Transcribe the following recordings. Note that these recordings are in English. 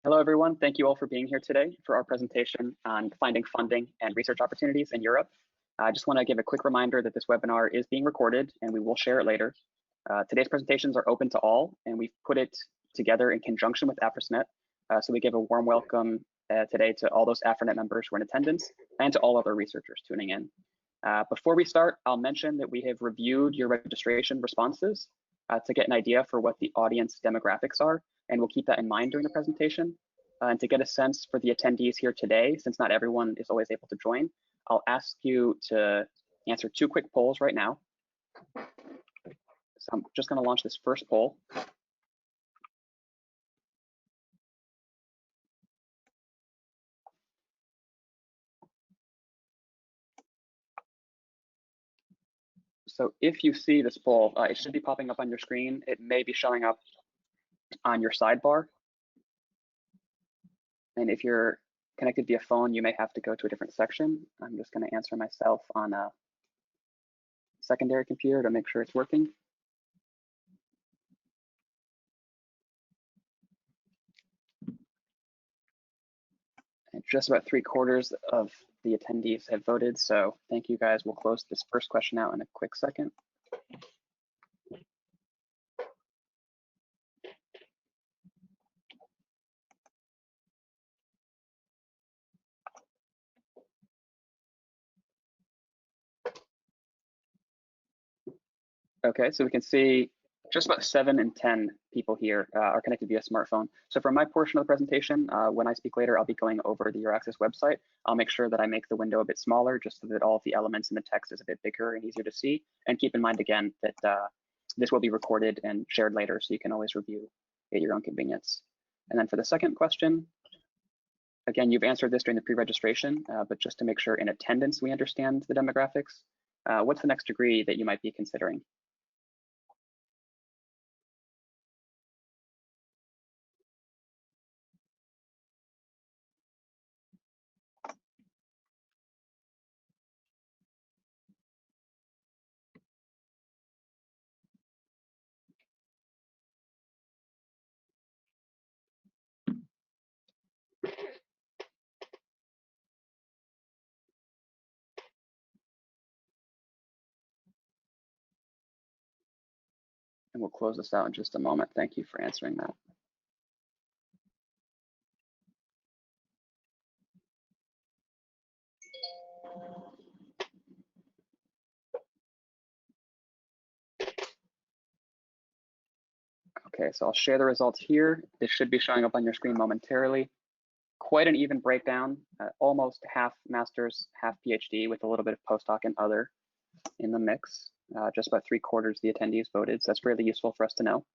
Hello, everyone. Thank you all for being here today for our presentation on finding funding and research opportunities in Europe. I just want to give a quick reminder that this webinar is being recorded and we will share it later. Today's presentations are open to all, and we've put it together in conjunction with Afrisnet. So we give a warm welcome today to all those Afrisnet members who are in attendance and to all other researchers tuning in. Before we start, I'll mention that we have reviewed your registration responses to get an idea for what the audience demographics are, and we'll keep that in mind during the presentation. And to get a sense for the attendees here today, since not everyone is always able to join, I'll ask you to answer 2 quick polls right now. So I'm just going to launch this first poll. So if you see this poll, it should be popping up on your screen. It may be showing up on your sidebar. And if you're connected via phone, you may have to go to a different section. I'm just going to answer myself on a secondary computer to make sure it's working. And just about 3/4 of the attendees have voted, so thank you guys. We'll close this first question out in a quick second. Okay, so we can see just about 7 in 10 people here are connected via smartphone. So for my portion of the presentation, when I speak later, I'll be going over the EURAXESS website. I'll make sure that I make the window a bit smaller just so that all of the elements in the text is a bit bigger and easier to see. And keep in mind again that this will be recorded and shared later, so you can always review at your own convenience. And then for the second question, again, you've answered this during the pre-registration, but just to make sure in attendance we understand the demographics, what's the next degree that you might be considering? And we'll close this out in just a moment. Thank you for answering that. Okay, so I'll share the results here. This should be showing up on your screen momentarily. Quite an even breakdown, almost half master's, half PhD, with a little bit of postdoc and other in the mix. Just about 3/4 of the attendees voted, so that's really useful for us to know.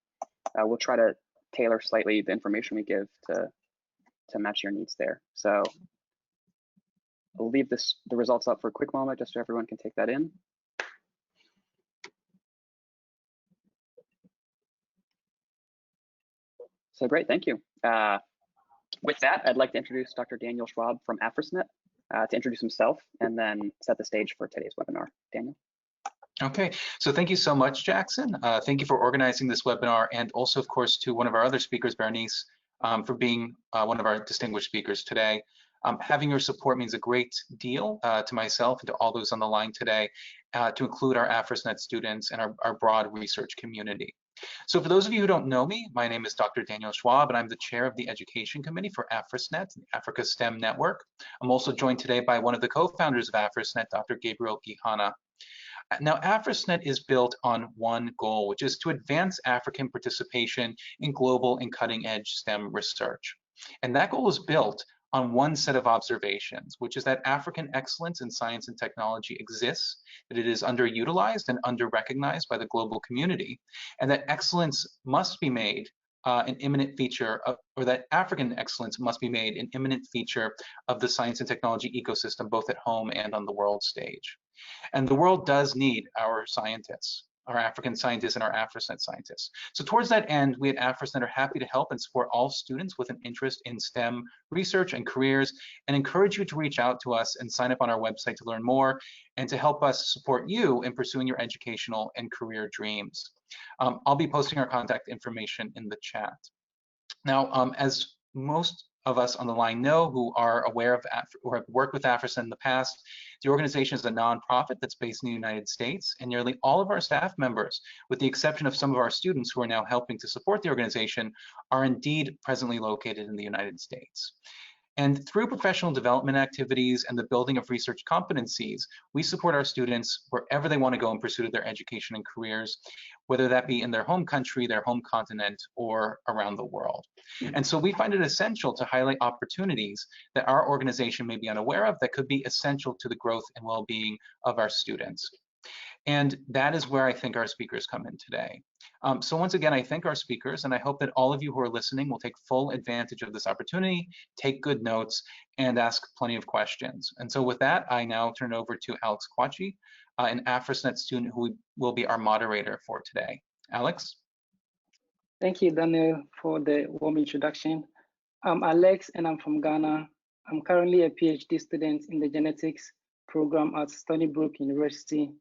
We'll try to tailor slightly the information we give to match your needs there. So I'll leave the results up for a quick moment just so everyone can take that in. So great, thank you. With that, I'd like to introduce Dr. Daniel Schwab from Afrisnet to introduce himself and then set the stage for today's webinar. Daniel. Okay, so thank you so much, Jackson. Thank you for organizing this webinar, and also, of course, to one of our other speakers, Bernice, for being one of our distinguished speakers today. Having your support means a great deal to myself and to all those on the line today, to include our Afrisnet students and our broad research community. So for those of you who don't know me, my name is Dr. Daniel Schwab, and I'm the chair of the Education Committee for Afrisnet, the Africa STEM Network. I'm also joined today by one of the co-founders of Afrisnet, Dr. Gabriel Gihana. Now, Afrisnet is built on one goal, which is to advance African participation in global and cutting-edge STEM research. And that goal is built on one set of observations, which is that African excellence in science and technology exists, that it is underutilized and under-recognized by the global community, and that excellence must be made an imminent feature of, or that African excellence must be made an imminent feature of the science and technology ecosystem, both at home and on the world stage. And the world does need our scientists, our African scientists and our Afrisnet scientists. So towards that end, we at Afrisnet are happy to help and support all students with an interest in STEM research and careers, and encourage you to reach out to us and sign up on our website to learn more and to help us support you in pursuing your educational and career dreams. I'll be posting our contact information in the chat. Now, as most of us on the line know who are aware of or have worked with Afrisnet in the past, the organization is a nonprofit that's based in the United States, and nearly all of our staff members, with the exception of some of our students who are now helping to support the organization, are indeed presently located in the United States. And through professional development activities and the building of research competencies, we support our students wherever they want to go in pursuit of their education and careers, whether that be in their home country, their home continent, or around the world. And so we find it essential to highlight opportunities that our organization may be unaware of that could be essential to the growth and well-being of our students. And that is where I think our speakers come in today. So once again, I thank our speakers, and I hope that all of you who are listening will take full advantage of this opportunity, take good notes, and ask plenty of questions. And so with that, I now turn it over to Alex Quachi, an Afrisnet student who will be our moderator for today. Alex? Thank you, Daniel, for the warm introduction. I'm Alex, and I'm from Ghana. I'm currently a PhD student in the genetics program at Stony Brook University.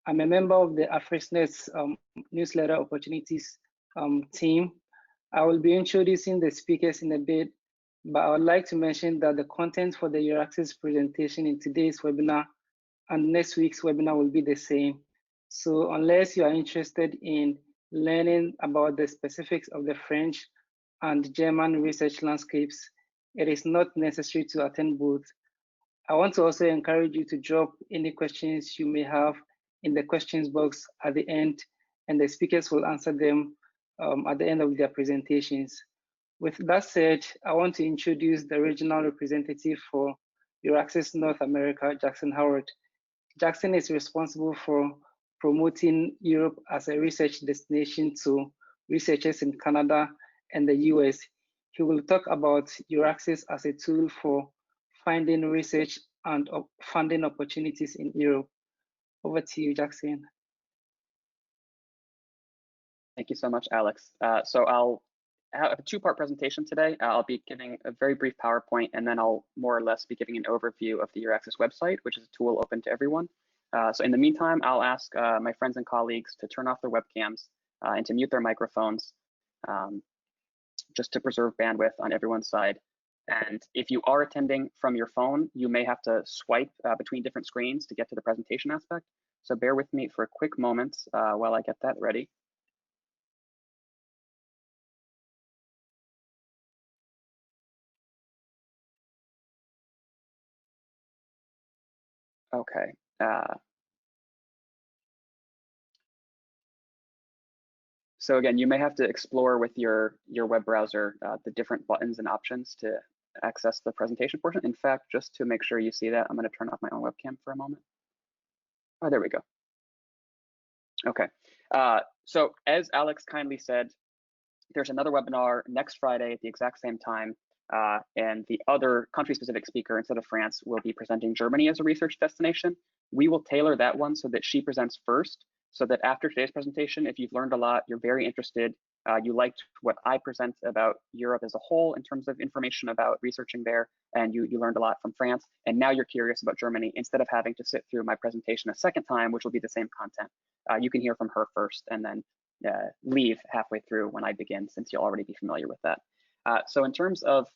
I'm a member of the Afrisnet's newsletter opportunities team. I will be introducing the speakers in a bit, but I would like to mention that the content for the EURAXESS presentation in today's webinar and next week's webinar will be the same. So unless you are interested in learning about the specifics of the French and German research landscapes, it is not necessary to attend both. I want to also encourage you to drop any questions you may have in the questions box at the end, and the speakers will answer them at the end of their presentations. With that said, I want to introduce the regional representative for EURAXESS North America, Jackson Howard. Jackson is responsible for promoting Europe as a research destination to researchers in Canada and the US. He will talk about EURAXESS as a tool for finding research and funding opportunities in Europe. Over to you, Jackson. Thank you so much, Alex. So I'll have a two-part presentation today. I'll be giving a very brief PowerPoint, and then I'll more or less be giving an overview of the EURAXESS website, which is a tool open to everyone. So in the meantime, I'll ask my friends and colleagues to turn off their webcams and to mute their microphones, just to preserve bandwidth on everyone's side. And if you are attending from your phone, you may have to swipe between different screens to get to the presentation aspect. So bear with me for a quick moment while I get that ready. Okay. So again, you may have to explore with your web browser the different buttons and options to access the presentation portion. In fact, just to make sure you see that, I'm going to turn off my own webcam for a moment. Oh, there we go. Okay. So as Alex kindly said, there's another webinar next Friday at the exact same time. And the other country-specific speaker, instead of France, will be presenting Germany as a research destination. We will tailor that one so that she presents first, so that after today's presentation, if you've learned a lot, you're very interested, you liked what I present about Europe as a whole in terms of information about researching there, and you learned a lot from France, and now you're curious about Germany, instead of having to sit through my presentation a second time, which will be the same content, you can hear from her first and then leave halfway through when I begin, since you'll already be familiar with that. So in terms of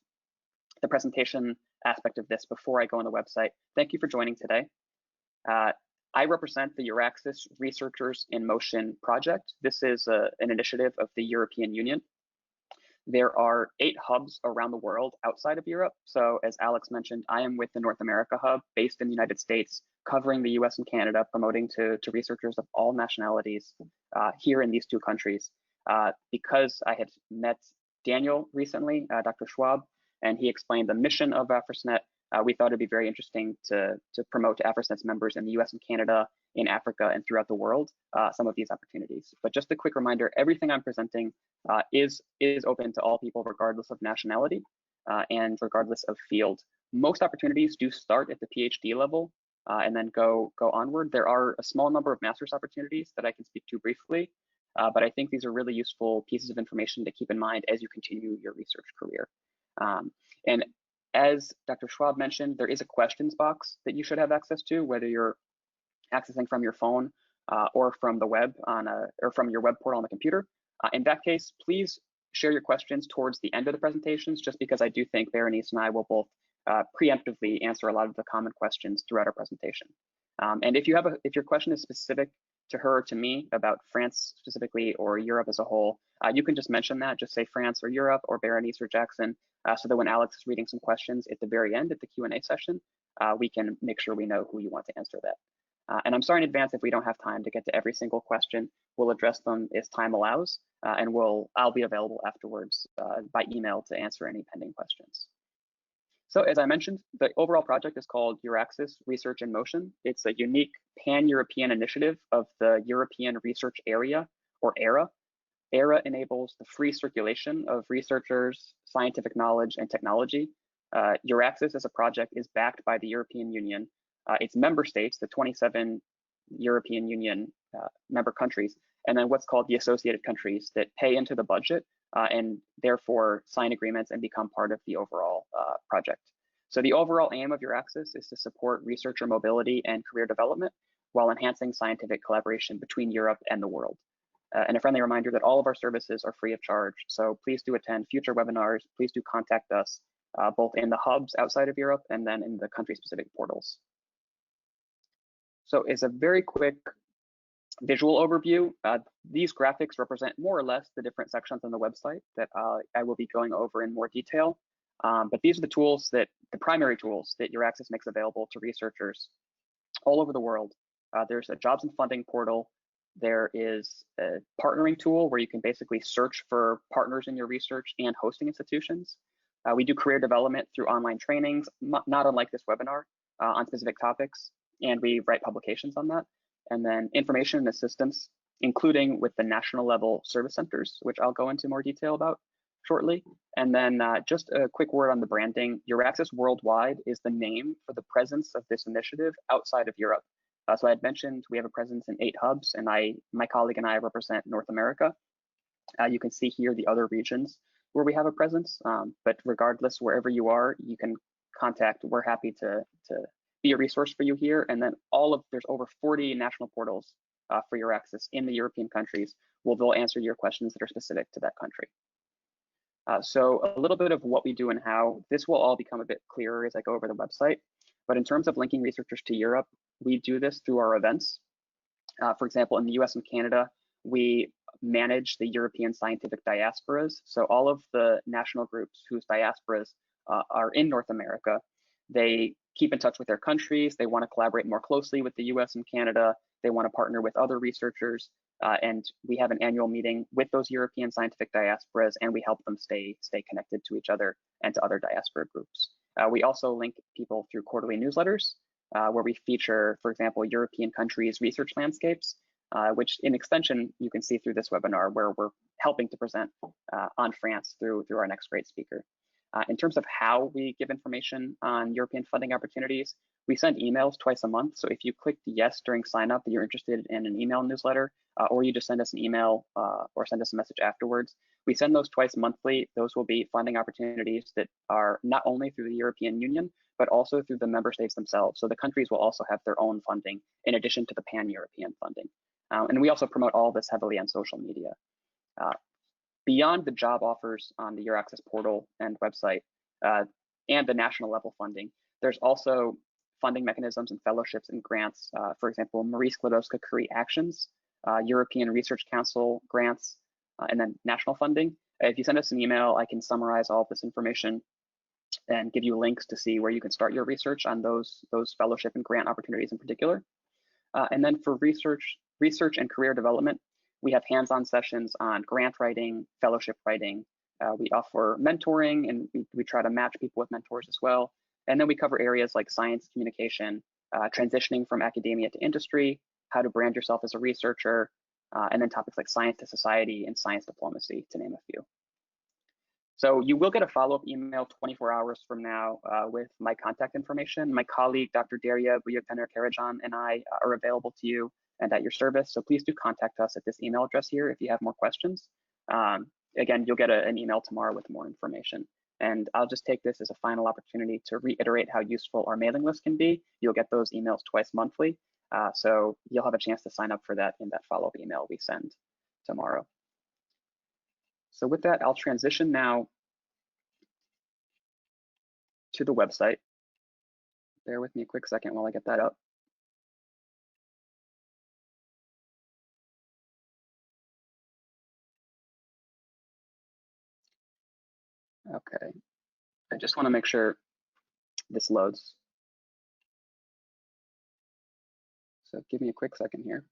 the presentation aspect of this, before I go on the website, thank you for joining today. I represent the EURAXESS Researchers in Motion project. This is an initiative of the European Union. There are 8 hubs around the world outside of Europe. So as Alex mentioned, I am with the North America hub based in the United States, covering the US and Canada, promoting to researchers of all nationalities here in these 2 countries. Because I had met Daniel recently, Dr. Schwab, and he explained the mission of Afrisnet, we thought it'd be very interesting to promote to Afrisnet's members in the US and Canada, in Africa, and throughout the world, some of these opportunities. But just a quick reminder, everything I'm presenting is open to all people, regardless of nationality and regardless of field. Most opportunities do start at the PhD level and then go onward. There are a small number of master's opportunities that I can speak to briefly, but I think these are really useful pieces of information to keep in mind as you continue your research career. And as Dr. Schwab mentioned, there is a questions box that you should have access to, whether you're accessing from your phone or from the web or from your web portal on the computer. In that case, please share your questions towards the end of the presentations, just because I do think Berenice and I will both preemptively answer a lot of the common questions throughout our presentation. And if your question is specific to her or to me about France specifically or Europe as a whole, you can just mention that, just say France or Europe or Berenice or Jackson, so that when Alex is reading some questions at the very end at the Q&A session, we can make sure we know who you want to answer that. And I'm sorry in advance if we don't have time to get to every single question. We'll address them as time allows, and I'll be available afterwards by email to answer any pending questions. So as I mentioned, the overall project is called EURAXESS Research in Motion. It's a unique pan-European initiative of the European Research Area, or ERA. ERA enables the free circulation of researchers, scientific knowledge, and technology. EURAXESS as a project is backed by the European Union. Its member states, the 27 European Union member countries, and then what's called the associated countries that pay into the budget and therefore sign agreements and become part of the overall project. So the overall aim of EURAXESS is to support researcher mobility and career development while enhancing scientific collaboration between Europe and the world. And a friendly reminder that all of our services are free of charge. So please do attend future webinars. Please do contact us both in the hubs outside of Europe and then in the country-specific portals. So as a very quick visual overview, these graphics represent more or less the different sections on the website that I will be going over in more detail. But these are the primary tools that EURAXESS makes available to researchers all over the world. There's a jobs and funding portal. There is a partnering tool where you can basically search for partners in your research and hosting institutions. We do career development through online trainings, not unlike this webinar, on specific topics, and we write publications on that. And then information and assistance, including with the national level service centers, which I'll go into more detail about shortly. And then just a quick word on the branding. EURAXESS Worldwide is the name for the presence of this initiative outside of Europe. So I had mentioned we have a presence in 8 hubs, and my colleague and I represent North America. You can see here the other regions where we have a presence, but regardless, wherever you are, you can contact. We're happy to be a resource for you here. And then there's over 40 national portals for EURAXESS in the European countries. They'll answer your questions that are specific to that country. So a little bit of what we do and how. This will all become a bit clearer as I go over the website. But in terms of linking researchers to Europe, we do this through our events. For example, in the US and Canada, we manage the European scientific diasporas. So all of the national groups whose diasporas are in North America, they keep in touch with their countries. They want to collaborate more closely with the US and Canada. They want to partner with other researchers. And we have an annual meeting with those European scientific diasporas, and we help them stay connected to each other and to other diaspora groups. We also link people through quarterly newsletters, where we feature, for example, European countries' research landscapes, which in extension, you can see through this webinar, where we're helping to present on France through our next great speaker. In terms of how we give information on European funding opportunities, we send emails twice a month. So if you clicked yes during sign up that you're interested in an email newsletter, or you just send us an email or send us a message afterwards, we send those twice monthly. Those will be funding opportunities that are not only through the European Union, but also through the member states themselves. So the countries will also have their own funding in addition to the pan-European funding. And we also promote all this heavily on social media. Beyond the job offers on the EURAXESS portal and website and the national level funding, there's also funding mechanisms and fellowships and grants. For example, Marie Skłodowska-Curie Actions, European Research Council grants, and then national funding. If you send us an email, I can summarize all of this information and give you links to see where you can start your research on those fellowship and grant opportunities in particular. And then for research and career development, we have hands-on sessions on grant writing, fellowship writing. We offer mentoring, and we try to match people with mentors as well. And then we cover areas like science communication, transitioning from academia to industry, how to brand yourself as a researcher, and then topics like science to society and science diplomacy, to name a few. So you will get a follow-up email 24 hours from now with my contact information. My colleague, Dr. Derya Buyuktener-Karajan, and I are available to you and at your service. So please do contact us at this email address here if you have more questions. Again, you'll get an email tomorrow with more information. And I'll just take this as a final opportunity to reiterate how useful our mailing list can be. You'll get those emails twice monthly. So you'll have a chance to sign up for that in that follow-up email we send tomorrow. So with that, I'll transition now to the website. Bear with me a quick second while I get that up. Okay, I just want to make sure this loads. So give me a quick second here.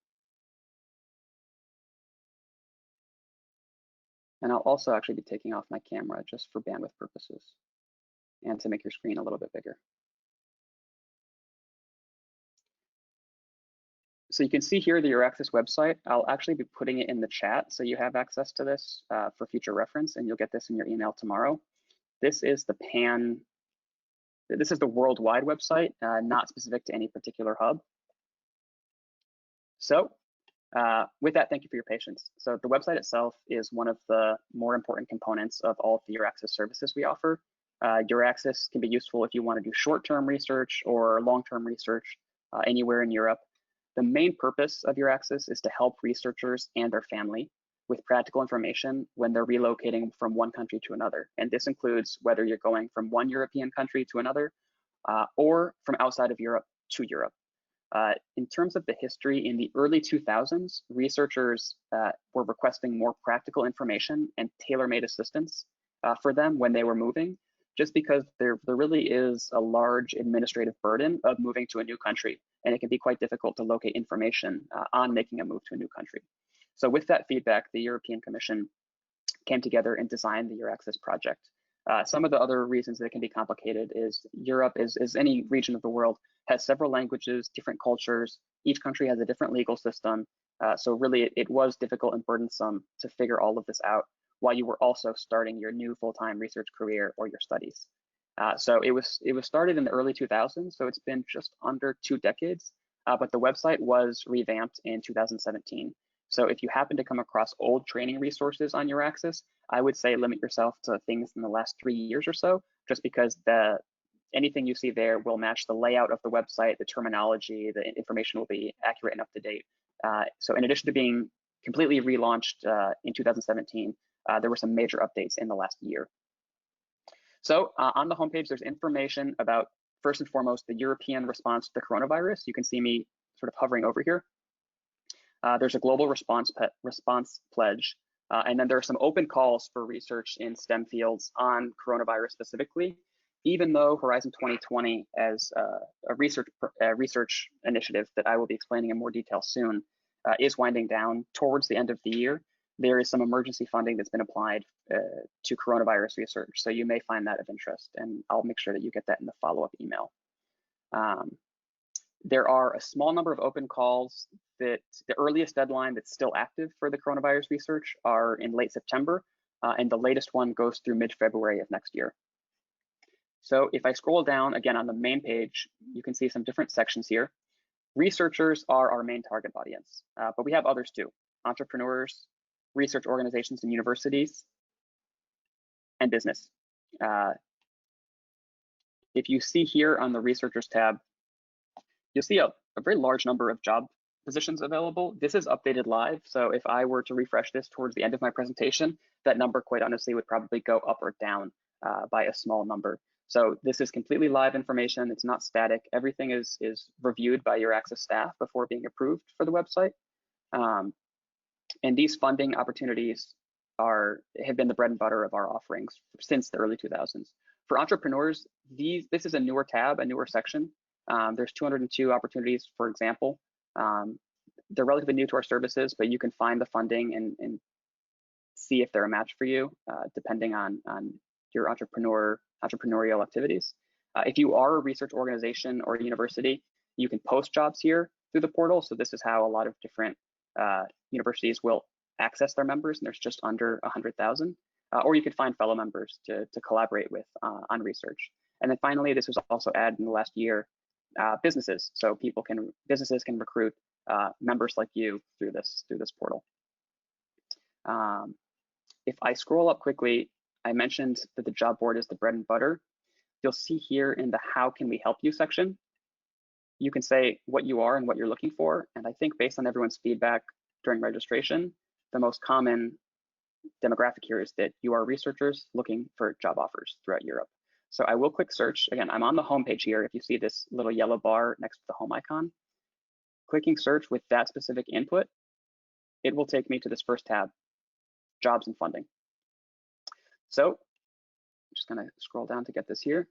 And I'll also actually be taking off my camera just for bandwidth purposes and to make your screen a little bit bigger. So you can see here the EURAXESS website. I'll actually be putting it in the chat so you have access to this for future reference, and you'll get this in your email tomorrow. This is the worldwide website, not specific to any particular hub. So with that, thank you for your patience. So the website itself is one of the more important components of all of the EURAXESS services we offer. EURAXESS can be useful if you want to do short-term research or long-term research anywhere in Europe. The main purpose of EURAXESS is to help researchers and their family with practical information when they're relocating from one country to another. And this includes whether you're going from one European country to another or from outside of Europe to Europe. In terms of the history, in the early 2000s, researchers were requesting more practical information and tailor-made assistance for them when they were moving, just because there really is a large administrative burden of moving to a new country, and it can be quite difficult to locate information on making a move to a new country. So with that feedback, the European Commission came together and designed the EURAXESS project. Some of the other reasons that it can be complicated is Europe, as any region of the world, has several languages, different cultures. Each country has a different legal system. So really, it was difficult and burdensome to figure all of this out while you were also starting your new full-time research career or your studies. So it was started in the early 2000s, so it's been just under 2 decades, but the website was revamped in 2017. So if you happen to come across old training resources on EURAXESS, I would say limit yourself to things in the last 3 years or so, just because anything you see there will match the layout of the website, the terminology, the information will be accurate and up to date. So in addition to being completely relaunched in 2017, there were some major updates in the last year. So on the homepage, there's information about, first and foremost, the European response to the coronavirus. You can see me sort of hovering over here. There's a global response pledge, and then there are some open calls for research in STEM fields on coronavirus specifically, even though Horizon 2020, as a research initiative that I will be explaining in more detail soon, is winding down towards the end of the year. There is some emergency funding that's been applied to coronavirus research, so you may find that of interest, and I'll make sure that you get that in the follow-up email. There are a small number of open calls that the earliest deadline that's still active for the coronavirus research are in late September, and the latest one goes through mid-February of next year. So if I scroll down again on the main page, you can see some different sections here. Researchers are our main target audience, but we have others too: entrepreneurs, research organizations and universities, and business. If you see here on the researchers tab, you'll see a very large number of job positions available. This is updated live, so if I were to refresh this towards the end of my presentation, that number quite honestly would probably go up or down by a small number. So this is completely live information. It's not static. Everything is reviewed by EURAXESS staff before being approved for the website. And these funding opportunities have been the bread and butter of our offerings since the early 2000s. For entrepreneurs, this is a newer tab, a newer section. There's 202 opportunities, for example. They're relatively new to our services, but you can find the funding and see if they're a match for you, depending on your entrepreneurial activities. If you are a research organization or a university, you can post jobs here through the portal. So this is how a lot of different universities will access their members, and there's just under 100,000. Or you could find fellow members to collaborate with on research. And then finally, this was also added in the last year, businesses. So businesses can recruit members like you through this portal. If I scroll up quickly, I mentioned that the job board is the bread and butter. You'll see here in the "How can we help you" section, you can say what you are and what you're looking for. And I think based on everyone's feedback during registration, the most common demographic here is that you are researchers looking for job offers throughout Europe. So I will click search. Again, I'm on the home page here. If you see this little yellow bar next to the home icon, clicking search with that specific input, it will take me to this first tab, jobs and funding. So I'm just gonna scroll down to get this here.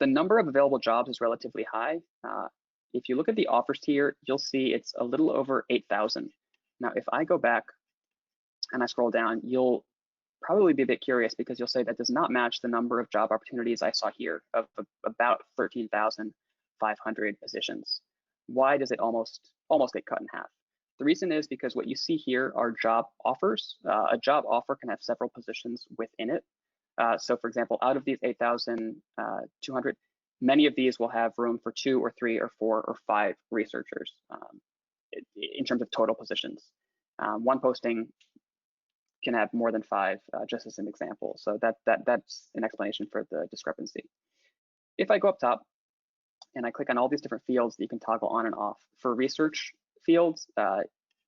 The number of available jobs is relatively high. If you look at the offers tier, you'll see it's a little over 8,000. Now, if I go back and I scroll down, you'll probably be a bit curious because you'll say that does not match the number of job opportunities I saw here of about 13,500 positions. Why does it almost get cut in half? The reason is because what you see here are job offers. A job offer can have several positions within it. So for example, out of these 8,200, many of these will have room for 2 or 3 or 4 or 5 researchers in terms of total positions. One posting can have more than 5, just as an example. So that's an explanation for the discrepancy. If I go up top and I click on all these different fields that you can toggle on and off, for research fields,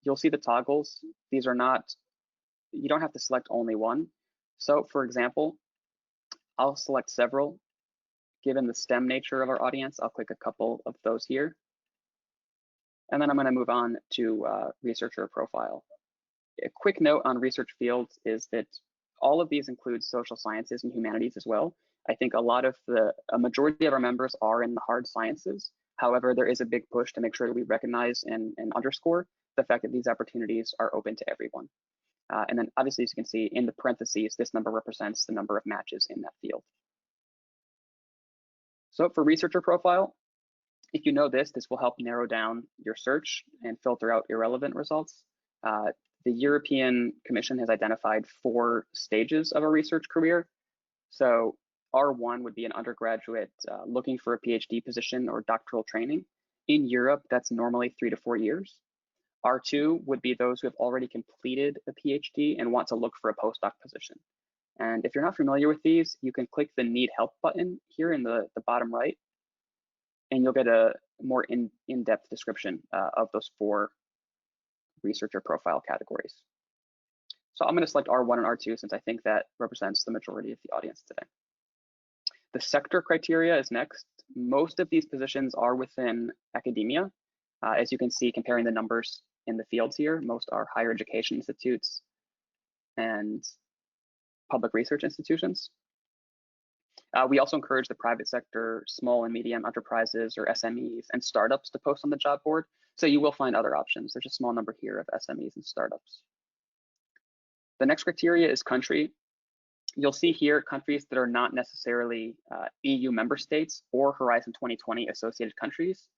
you'll see the toggles. These are not, you don't have to select only one. So for example, I'll select several. Given the STEM nature of our audience, I'll click a couple of those here. And then I'm gonna move on to researcher profile. A quick note on research fields is that all of these include social sciences and humanities as well. I think a majority of our members are in the hard sciences. However, there is a big push to make sure that we recognize and underscore the fact that these opportunities are open to everyone. And then obviously, as you can see in the parentheses, this number represents the number of matches in that field. So for researcher profile, if you know this will help narrow down your search and filter out irrelevant results. The European Commission has identified 4 stages of a research career. So R1 would be an undergraduate looking for a PhD position or doctoral training. In Europe, that's normally 3 to 4 years. R2 would be those who have already completed a PhD and want to look for a postdoc position. And if you're not familiar with these, you can click the Need Help button here in the bottom right, and you'll get a more in-depth description of those 4 researcher profile categories. So I'm going to select R1 and R2 since I think that represents the majority of the audience today. The sector criteria is next. Most of these positions are within academia. As you can see, comparing the numbers in the fields here, most are higher education institutes and public research institutions. We also encourage the private sector, small and medium enterprises or SMEs and startups to post on the job board. So you will find other options. There's a small number here of SMEs and startups. The next criteria is country. You'll see here countries that are not necessarily EU member states or Horizon 2020 associated countries.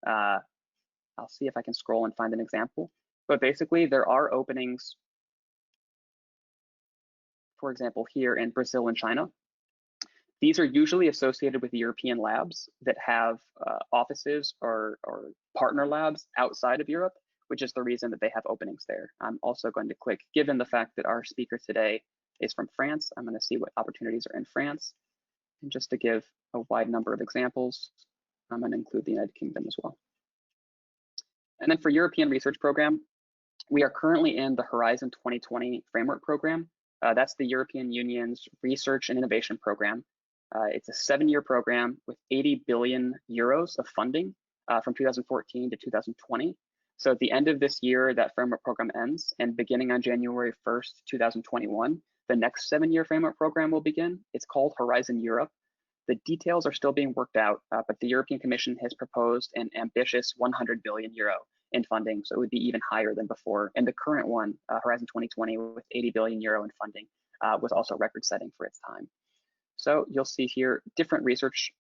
I'll see if I can scroll and find an example. But basically, there are openings, for example, here in Brazil and China. These are usually associated with European labs that have offices or partner labs outside of Europe, which is the reason that they have openings there. I'm also going to click, given the fact that our speaker today is from France, I'm going to see what opportunities are in France. And just to give a wide number of examples, I'm going to include the United Kingdom as well. And then for European Research Program, we are currently in the Horizon 2020 Framework Program. That's the European Union's Research and Innovation Program. It's a 7-year program with 80 billion euros of funding from 2014 to 2020. So at the end of this year, that framework program ends, and beginning on January 1st, 2021, the next 7-year framework program will begin. It's called Horizon Europe. The details are still being worked out, but the European Commission has proposed an ambitious 100 billion euro in funding, so it would be even higher than before. And the current one, Horizon 2020, with 80 billion euro in funding, was also record-setting for its time. So you'll see here different research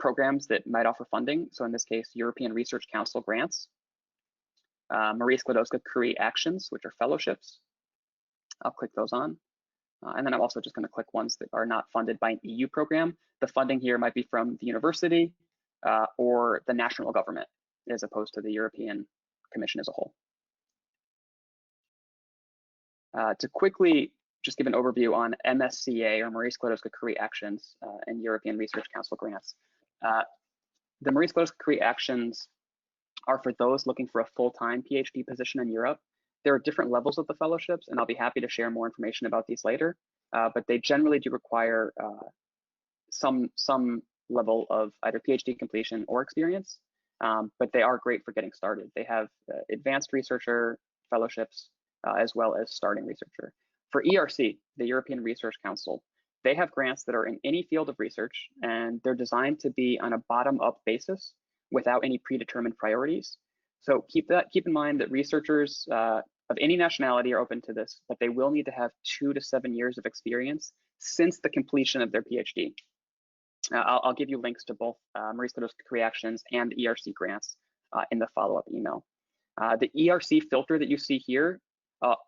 programs that might offer funding. So in this case, European Research Council grants, Marie Skłodowska-Curie actions, which are fellowships. I'll click those on. And then I'm also just going to click ones that are not funded by an EU program. The funding here might be from the university or the national government, as opposed to the European Commission as a whole. To quickly just give an overview on MSCA or Marie Skłodowska-Curie actions and European Research Council grants. The Marie Skłodowska-Curie actions are for those looking for a full-time PhD position in Europe. There are different levels of the fellowships, and I'll be happy to share more information about these later, but they generally do require some level of either PhD completion or experience, but they are great for getting started. They have advanced researcher fellowships as well as starting researcher. For ERC, the European Research Council, they have grants that are in any field of research, and they're designed to be on a bottom-up basis without any predetermined priorities. So keep in mind that researchers of any nationality are open to this, but they will need to have 2 to 7 years of experience since the completion of their PhD. I'll give you links to both Marie Skłodowska-Curie Actions and ERC grants in the follow-up email. The ERC filter that you see here,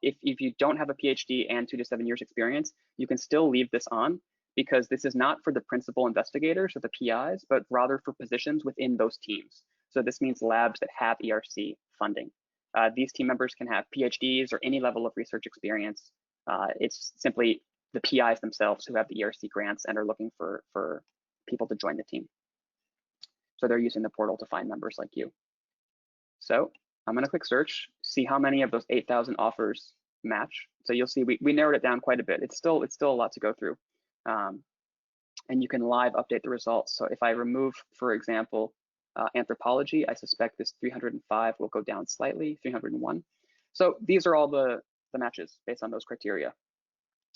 if you don't have a PhD and 2 to 7 years experience, you can still leave this on because this is not for the principal investigators or the PIs, but rather for positions within those teams. So this means labs that have ERC funding. These team members can have PhDs or any level of research experience. It's simply the PIs themselves who have the ERC grants and are looking for people to join the team. So they're using the portal to find members like you. So I'm going to click search, see how many of those 8,000 offers match. So you'll see we narrowed it down quite a bit. It's still a lot to go through. And you can live update the results. So if I remove, for example, anthropology, I suspect this 305 will go down slightly, 301. So these are all the matches based on those criteria.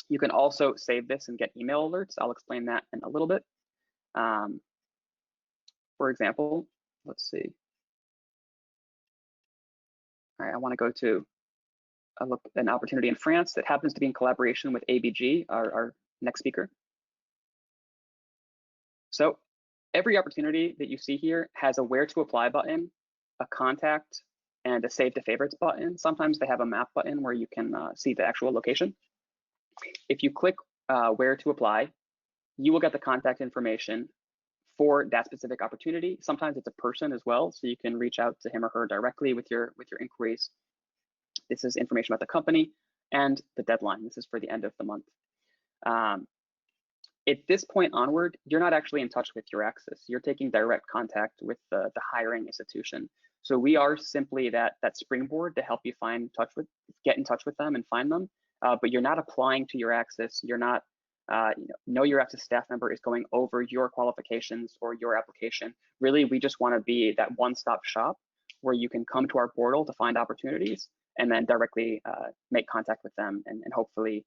You can also save this and get email alerts. I'll explain that in a little bit. For example, let's see. All right, I want to go to an opportunity in France that happens to be in collaboration with ABG, our next speaker. So every opportunity that you see here has a where to apply button, a contact, and a save to favorites button. Sometimes they have a map button where you can see the actual location. If you click where to apply, you will get the contact information for that specific opportunity. Sometimes it's a person as well, so you can reach out to him or her directly with your inquiries. This is information about the company and the deadline. This is for the end of the month. At this point onward, you're not actually in touch with EURAXESS. You're taking direct contact with the hiring institution. So we are simply that springboard to help you get in touch with them and find them. But you're not applying to EURAXESS. You're not, no EURAXESS staff member is going over your qualifications or your application. Really, we just want to be that one-stop shop where you can come to our portal to find opportunities and then directly make contact with them and hopefully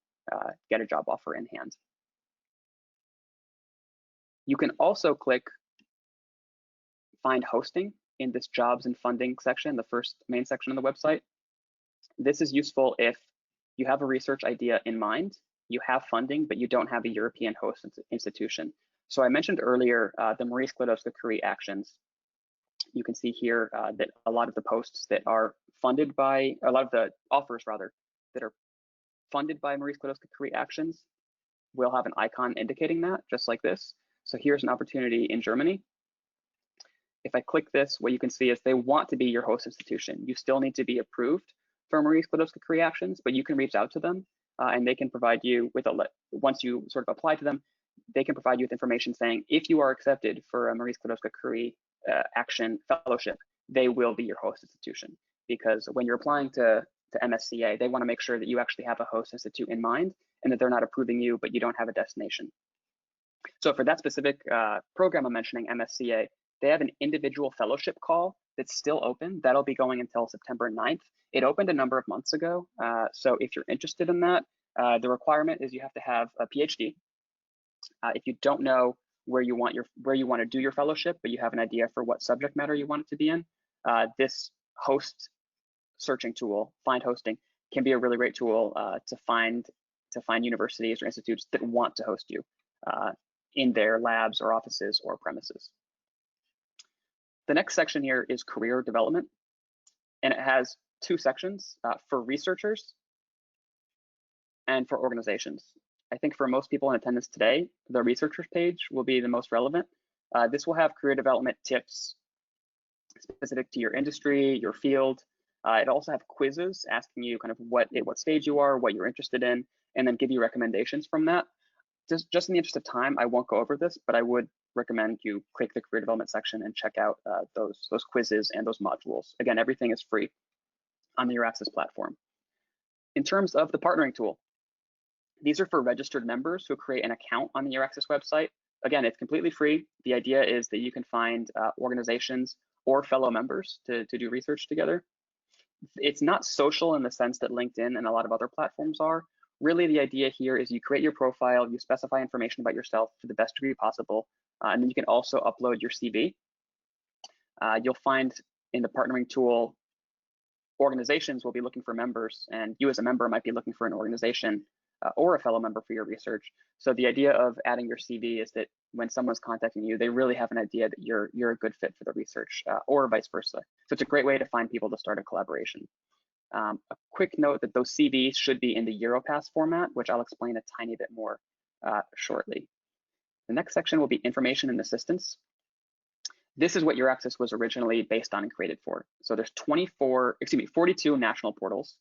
get a job offer in hand. You can also click find hosting in this jobs and funding section, the first main section of the website. This is useful if you have a research idea in mind, you have funding, but you don't have a European host institution. So I mentioned earlier the Marie Skłodowska-Curie Actions. You can see here that a lot of the posts that are funded by, a lot of the offers rather, that are funded by Marie Skłodowska-Curie Actions will have an icon indicating that, just like this. So here's an opportunity in Germany. If I click this, what you can see is they want to be your host institution. You still need to be approved for Marie Skłodowska-Curie Actions, but you can reach out to them and they can provide you with once you sort of apply to them, they can provide you with information saying, if you are accepted for a Marie Skłodowska-Curie Action Fellowship, they will be your host institution. Because when you're applying to MSCA, they want to make sure that you actually have a host institute in mind and that they're not approving you, but you don't have a destination. So for that specific program I'm mentioning, MSCA, they have an individual fellowship call that's still open. That'll be going until September 9th. It opened a number of months ago. So if you're interested in that, the requirement is you have to have a PhD. If you don't know where you want to do your fellowship, but you have an idea for what subject matter you want it to be in, this host searching tool, Find Hosting, can be a really great tool to find universities or institutes that want to host you in their labs or offices or premises. The next section here is career development, and it has two sections for researchers and for organizations. I think for most people in attendance today, the researchers page will be the most relevant. This will have career development tips specific to your industry, your field. It also have quizzes asking you kind of what stage you are, what you're interested in, and then give you recommendations from that. Just in the interest of time, I won't go over this, but I would recommend you click the career development section and check out those quizzes and those modules. Again, everything is free on the EURAXESS platform. In terms of the partnering tool, these are for registered members who create an account on the EURAXESS website. Again, it's completely free. The idea is that you can find organizations or fellow members to do research together. It's not social in the sense that LinkedIn and a lot of other platforms are. Really, the idea here is you create your profile, you specify information about yourself to the best degree possible, and then you can also upload your CV. You'll find in the partnering tool, organizations will be looking for members, and you as a member might be looking for an organization or a fellow member for your research. So the idea of adding your CV is that when someone's contacting you, they really have an idea that you're a good fit for the research, or vice versa. So it's a great way to find people to start a collaboration. A quick note that those CVs should be in the EURAXESS format, which I'll explain a tiny bit more shortly. The next section will be information and assistance. This is what EURAXESS was originally based on and created for. So there's 42 national portals.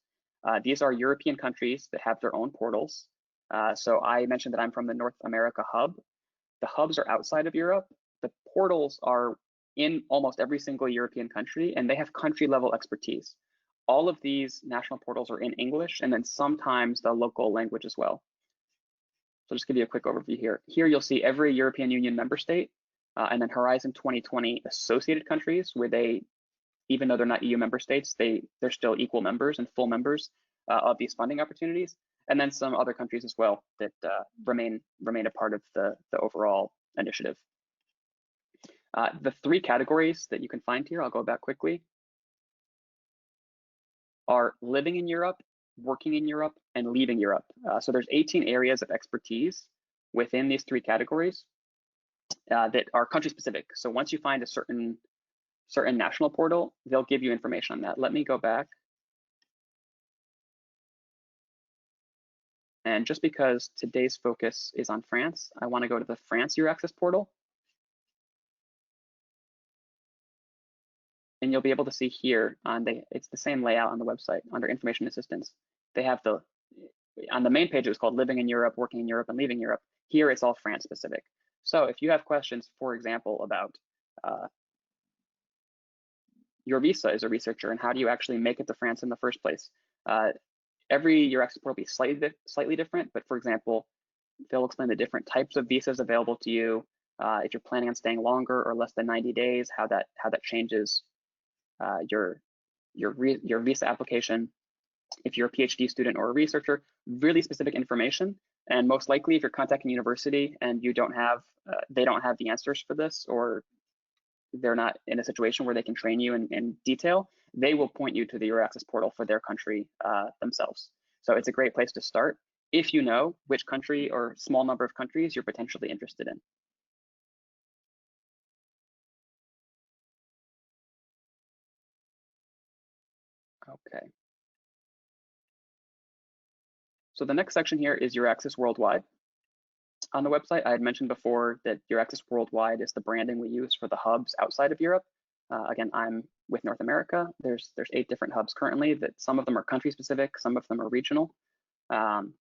These are European countries that have their own portals. So I mentioned that I'm from the North America hub. The hubs are outside of Europe. The portals are in almost every single European country, and they have country level expertise. All of these national portals are in English, and then sometimes the local language as well. So just give you a quick overview here. Here you'll see every European Union member state, and then Horizon 2020 associated countries, where they, even though they're not EU member states, they're still equal members and full members of these funding opportunities. And then some other countries as well that remain a part of the overall initiative. The three categories that you can find here, I'll go back quickly, are living in Europe, working in Europe, and leaving Europe. So there's 18 areas of expertise within these three categories that are country specific. So once you find a certain national portal, they'll give you information on that. Let me go back. And just because today's focus is on France, I want to go to the France EURAXESS portal. And you'll be able to see here it's the same layout on the website under information assistance. They have on the main page, it was called Living in Europe, Working in Europe, and Leaving Europe. Here it's all France specific. So if you have questions, for example, about your visa as a researcher and how do you actually make it to France in the first place, every EURAXESS portal will be slightly different, but for example, they'll explain the different types of visas available to you. If you're planning on staying longer or less than 90 days, how that changes your visa application. If you're a PhD student or a researcher, really specific information. And most likely, if you're contacting university and you don't have, they don't have the answers for this, or they're not in a situation where they can train you in detail, they will point you to the EURAXESS portal for their country themselves. So it's a great place to start if you know which country or small number of countries you're potentially interested in. Okay. So the next section here is EURAXESS Worldwide. On the website, I had mentioned before that EURAXESS Worldwide is the branding we use for the hubs outside of Europe. Again, I'm with North America. There's 8 different hubs currently. That some of them are country specific, some of them are regional. The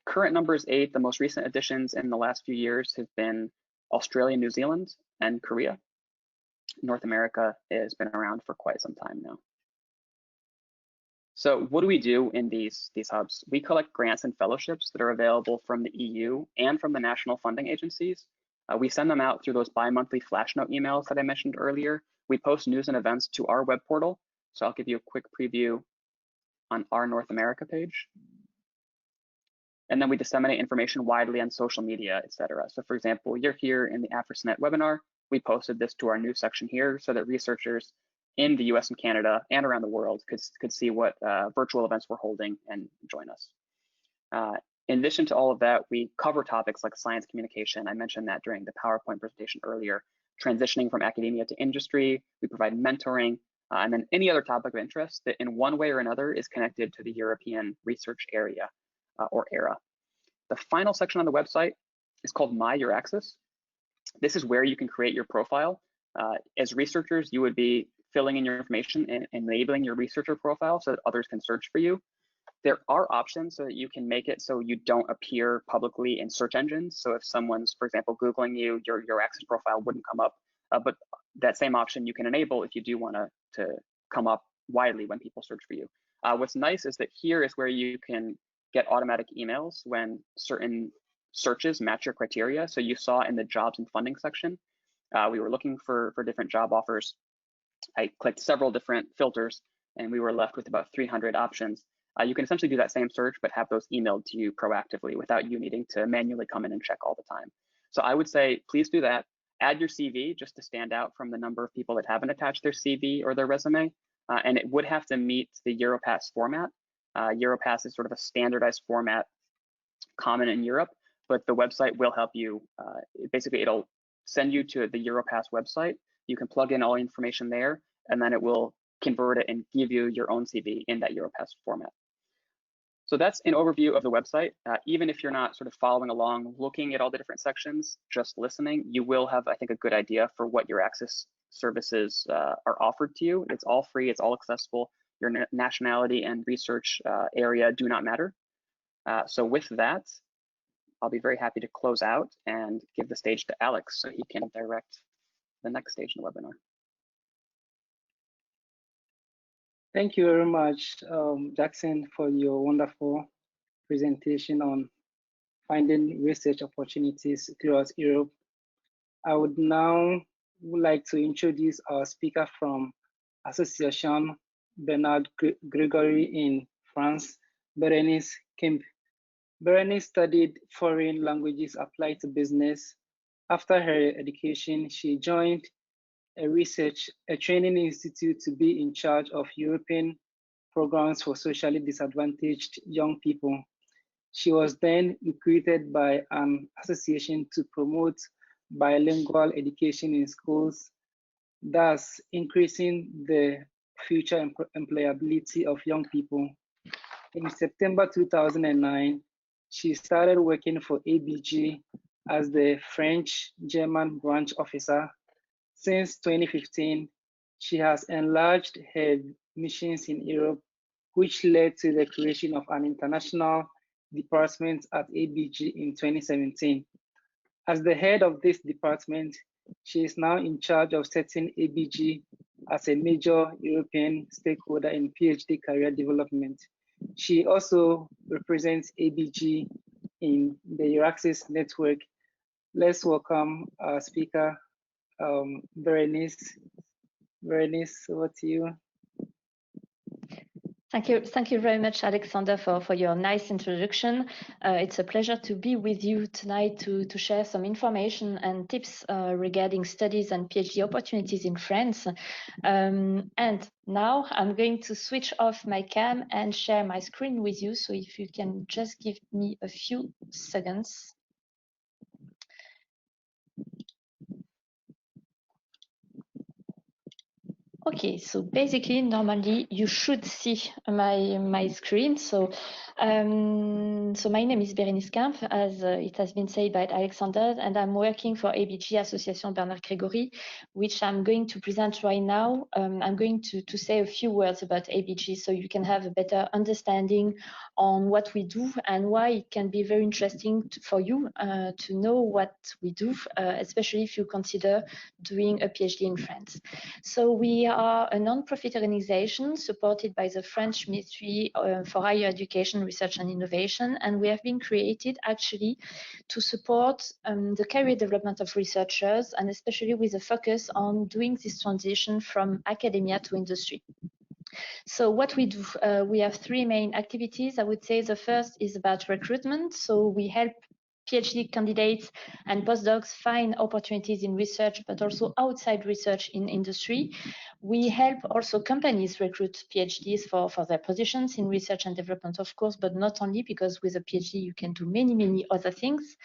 current number is 8. The most recent additions in the last few years have been Australia, New Zealand, and Korea. North America has been around for quite some time now. So what do we do in these hubs? We collect grants and fellowships that are available from the EU and from the national funding agencies. We send them out through those bi-monthly flash note emails that I mentioned earlier. We post news and events to our web portal. So I'll give you a quick preview on our North America page. And then we disseminate information widely on social media, etc. So for example, you're here in the Afrisnet webinar. We posted this to our news section here so that researchers in the US and Canada and around the world could see what virtual events we're holding and join us. In addition to all of that, we cover topics like science communication. I mentioned that during the PowerPoint presentation earlier, transitioning from academia to industry. We provide mentoring, and then any other topic of interest that in one way or another is connected to the European research area or era. The final section on the website is called My EURAXESS. This is where you can create your profile. As researchers, you would be filling in your information and enabling your researcher profile so that others can search for you. There are options so that you can make it so you don't appear publicly in search engines. So if someone's, for example, Googling you, your EURAXESS profile wouldn't come up. But that same option you can enable if you do want to come up widely when people search for you. What's nice is that here is where you can get automatic emails when certain searches match your criteria. So you saw in the jobs and funding section, we were looking for different job offers. I clicked several different filters and we were left with about 300 options. You can essentially do that same search, but have those emailed to you proactively without you needing to manually come in and check all the time. So I would say, please do that. Add your CV just to stand out from the number of people that haven't attached their CV or their resume. And it would have to meet the EURAXESS format. EURAXESS is sort of a standardized format common in Europe, but the website will help you. Basically, it'll send you to the EURAXESS website. You can plug in all information there, and then it will convert it and give you your own CV in that EURAXESS format. So that's an overview of the website. Even if you're not sort of following along, looking at all the different sections, just listening, you will have, I think, a good idea for what EURAXESS services are offered to you. It's all free, it's all accessible. Your nationality and research area do not matter. So with that, I'll be very happy to close out and give the stage to Alex so he can direct the next stage in the webinar. Thank you very much, Jackson, for your wonderful presentation on finding research opportunities throughout Europe. I would now like to introduce our speaker from Association Bernard Gregory in France, Berenice Kemp. Berenice studied foreign languages applied to business. After her education, she joined a training institute to be in charge of European programs for socially disadvantaged young people. She was then recruited by an association to promote bilingual education in schools, thus increasing the future employability of young people. In September 2009, she started working for ABG as the French-German branch officer. Since 2015, she has enlarged her missions in Europe, which led to the creation of an international department at ABG in 2017. As the head of this department, she is now in charge of setting ABG as a major European stakeholder in PhD career development. She also represents ABG in the EURAXESS network. Let's welcome our speaker, Berenice. Berenice, over to you. Thank you very much, Alexander, for your nice introduction. It's a pleasure to be with you tonight to share some information and tips regarding studies and PhD opportunities in France. And now I'm going to switch off my cam and share my screen with you. So if you can just give me a few seconds. Okay, so basically, normally you should see my screen. So my name is Berenice Kemp, as it has been said by Alexander, and I'm working for ABG, Association Bernard Gregory, which I'm going to present right now. I'm going to say a few words about ABG so you can have a better understanding on what we do and why it can be very interesting for you to know what we do, especially if you consider doing a PhD in France. So we are a non-profit organization supported by the French Ministry for Higher Education, Research and Innovation, and we have been created actually to support the career development of researchers, and especially with a focus on doing this transition from academia to industry. So what we do, we have three main activities. I would say the first is about recruitment. So we help PhD candidates and postdocs find opportunities in research, but also outside research in industry. We help also companies recruit PhDs for their positions in research and development, of course, but not only, because with a PhD you can do many other things.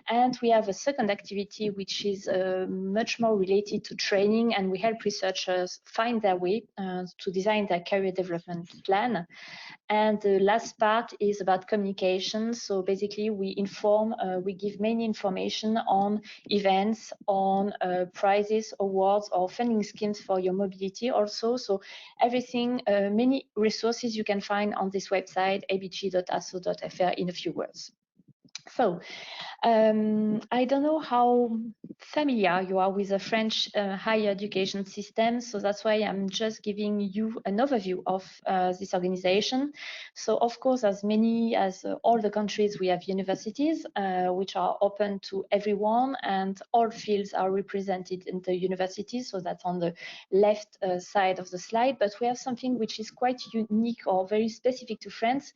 And we have a second activity which is much more related to training, and we help researchers find their way to design their career development plan. And the last part is about communication. So basically we inform, we give many information on events, on prizes, awards, or funding schemes for your mobility also. So everything, many resources you can find on this website, abg.asso.fr, in a few words. So I don't know how familiar you are with the French higher education system, so that's why I'm just giving you an overview of this organization. So of course, as many as all the countries, we have universities which are open to everyone, and all fields are represented in the universities, so that's on the left side of the slide. But we have something which is quite unique or very specific to France.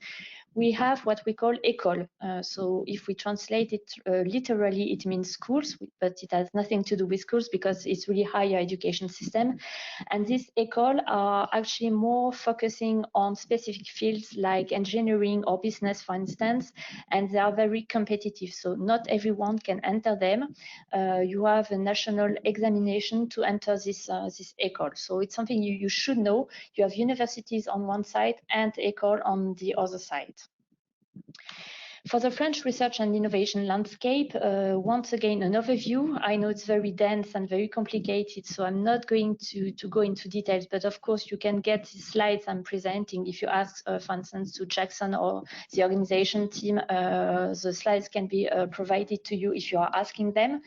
We have what we call école. So if we translate it literally, it means schools, but it has nothing to do with schools because it's really higher education system. And these écoles are actually more focusing on specific fields like engineering or business, for instance, and they are very competitive. So not everyone can enter them. You have a national examination to enter this école. So it's something you should know. You have universities on one side and école on the other side. For the French research and innovation landscape, once again, an overview. I know it's very dense and very complicated, so I'm not going to go into details, but of course you can get the slides I'm presenting. If you ask, for instance, to Jackson or the organization team, the slides can be provided to you if you are asking them.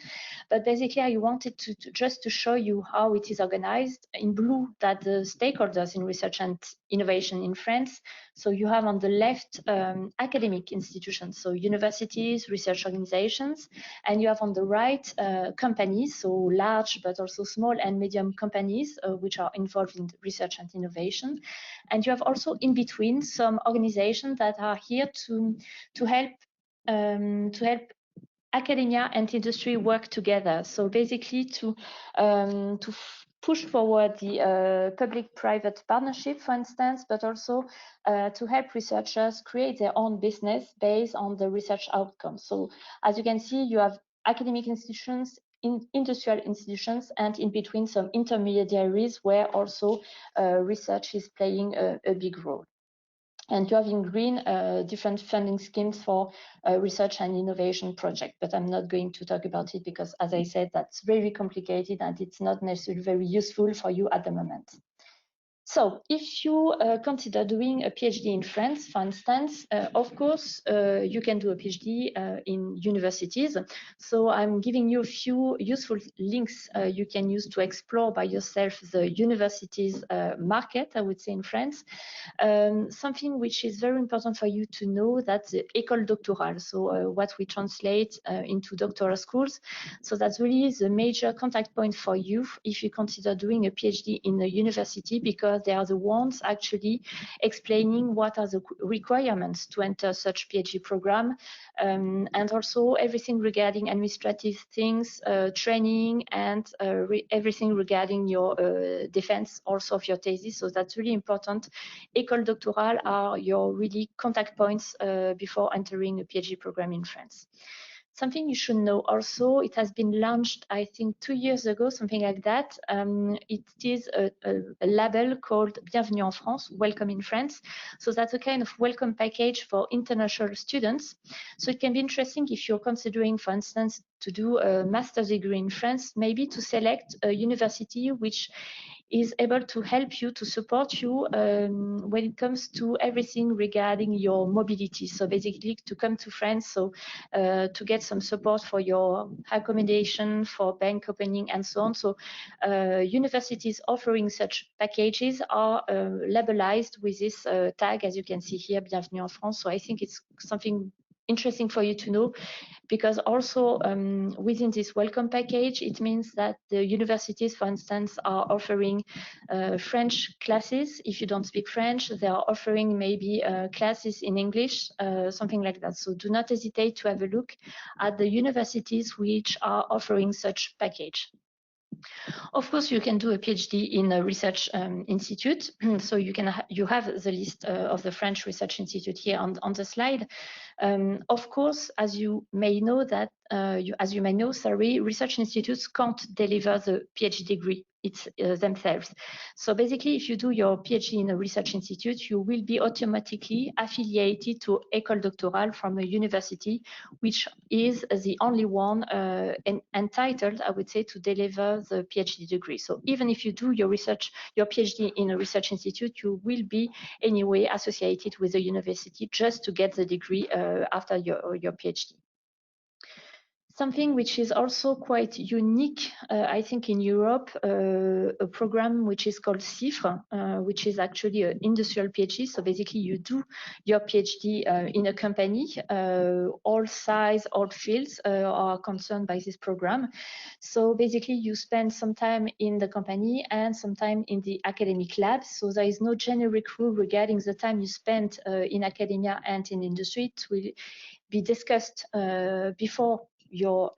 But basically, I wanted to just to show you how it is organized. In blue, that the stakeholders in research and innovation in France. So you have on the left academic institutions, so universities, research organizations, and you have on the right companies, so large but also small and medium companies which are involved in research and innovation. And you have also in between some organizations that are here to help academia and industry work together. So basically to push forward the public-private partnership, for instance, but also to help researchers create their own business based on the research outcomes. So as you can see, you have academic institutions, industrial institutions, and in between some intermediaries where also research is playing a big role. And you have in green different funding schemes for research and innovation project, but I'm not going to talk about it because, as I said, that's very complicated and it's not necessarily very useful for you at the moment. So if you consider doing a PhD in France, for instance, of course, you can do a PhD in universities. So I'm giving you a few useful links you can use to explore by yourself the universities market, I would say, in France. Something which is very important for you to know, that the école doctorale, so what we translate into doctoral schools. So that's really the major contact point for you if you consider doing a PhD in a university, because they are the ones actually explaining what are the requirements to enter such PhD program, and also everything regarding administrative things, training, and everything regarding your defense also of your thesis. So that's really important. École doctorale are your really contact points before entering a PhD program in France. Something you should know also, it has been launched, I think, 2 years ago, something like that. It is a label called Bienvenue en France, Welcome in France. So that's a kind of welcome package for international students. So it can be interesting if you're considering, for instance, to do a master's degree in France, maybe to select a university which is able to help you, to support you when it comes to everything regarding your mobility. So basically to come to France, so to get some support for your accommodation, for bank opening and so on. So universities offering such packages are labelized with this tag, as you can see here, Bienvenue en France. So I think it's something interesting for you to know, because also within this welcome package, it means that the universities, for instance, are offering French classes. If you don't speak French, they are offering maybe classes in English, something like that. So do not hesitate to have a look at the universities which are offering such package. Of course, you can do a PhD in a research institute. So you have the list of the French Research Institute here on the slide. Of course, as you may know, research institutes can't deliver the PhD degree themselves. So basically, if you do your PhD in a research institute, you will be automatically affiliated to École doctorale from a university, which is the only one entitled, I would say, to deliver the PhD degree. So even if you do your PhD in a research institute, you will be anyway associated with the university just to get the degree after your PhD. Something which is also quite unique, I think, in Europe, a program which is called CIFRE, which is actually an industrial PhD. So basically, you do your PhD in a company. All size, all fields are concerned by this program. So basically, you spend some time in the company and some time in the academic lab. So there is no generic rule regarding the time you spend in academia and in industry. It will be discussed before your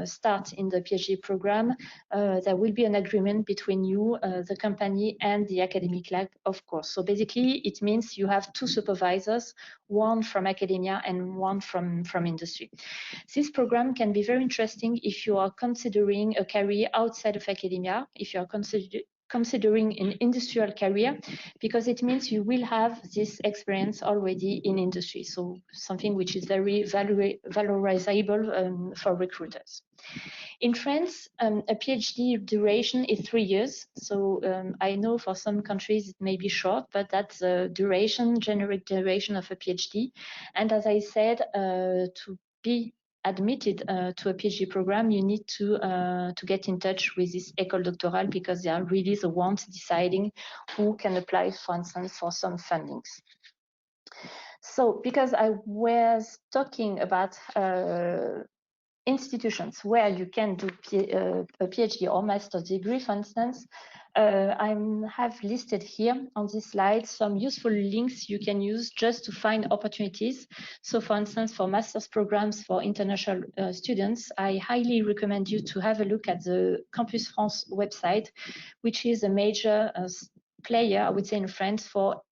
start in the PhD program. There will be an agreement between you, the company, and the academic lab, of course. So basically, it means you have two supervisors, one from academia and one from industry. This program can be very interesting if you are considering a career outside of academia, if you are considering an industrial career, because it means you will have this experience already in industry. So something which is very valorizable for recruiters. In France, a PhD duration is 3 years. So I know for some countries it may be short, but that's the duration, generic duration of a PhD. And as I said, to be admitted to a PhD program, you need to get in touch with this école doctorale, because they are really the ones deciding who can apply, for instance, for some fundings. So because I was talking about institutions where you can do a PhD or master's degree, for instance, I have listed here on this slide some useful links you can use just to find opportunities. So for instance, for master's programs for international students, I highly recommend you to have a look at the Campus France website, which is a major player, I would say, in France for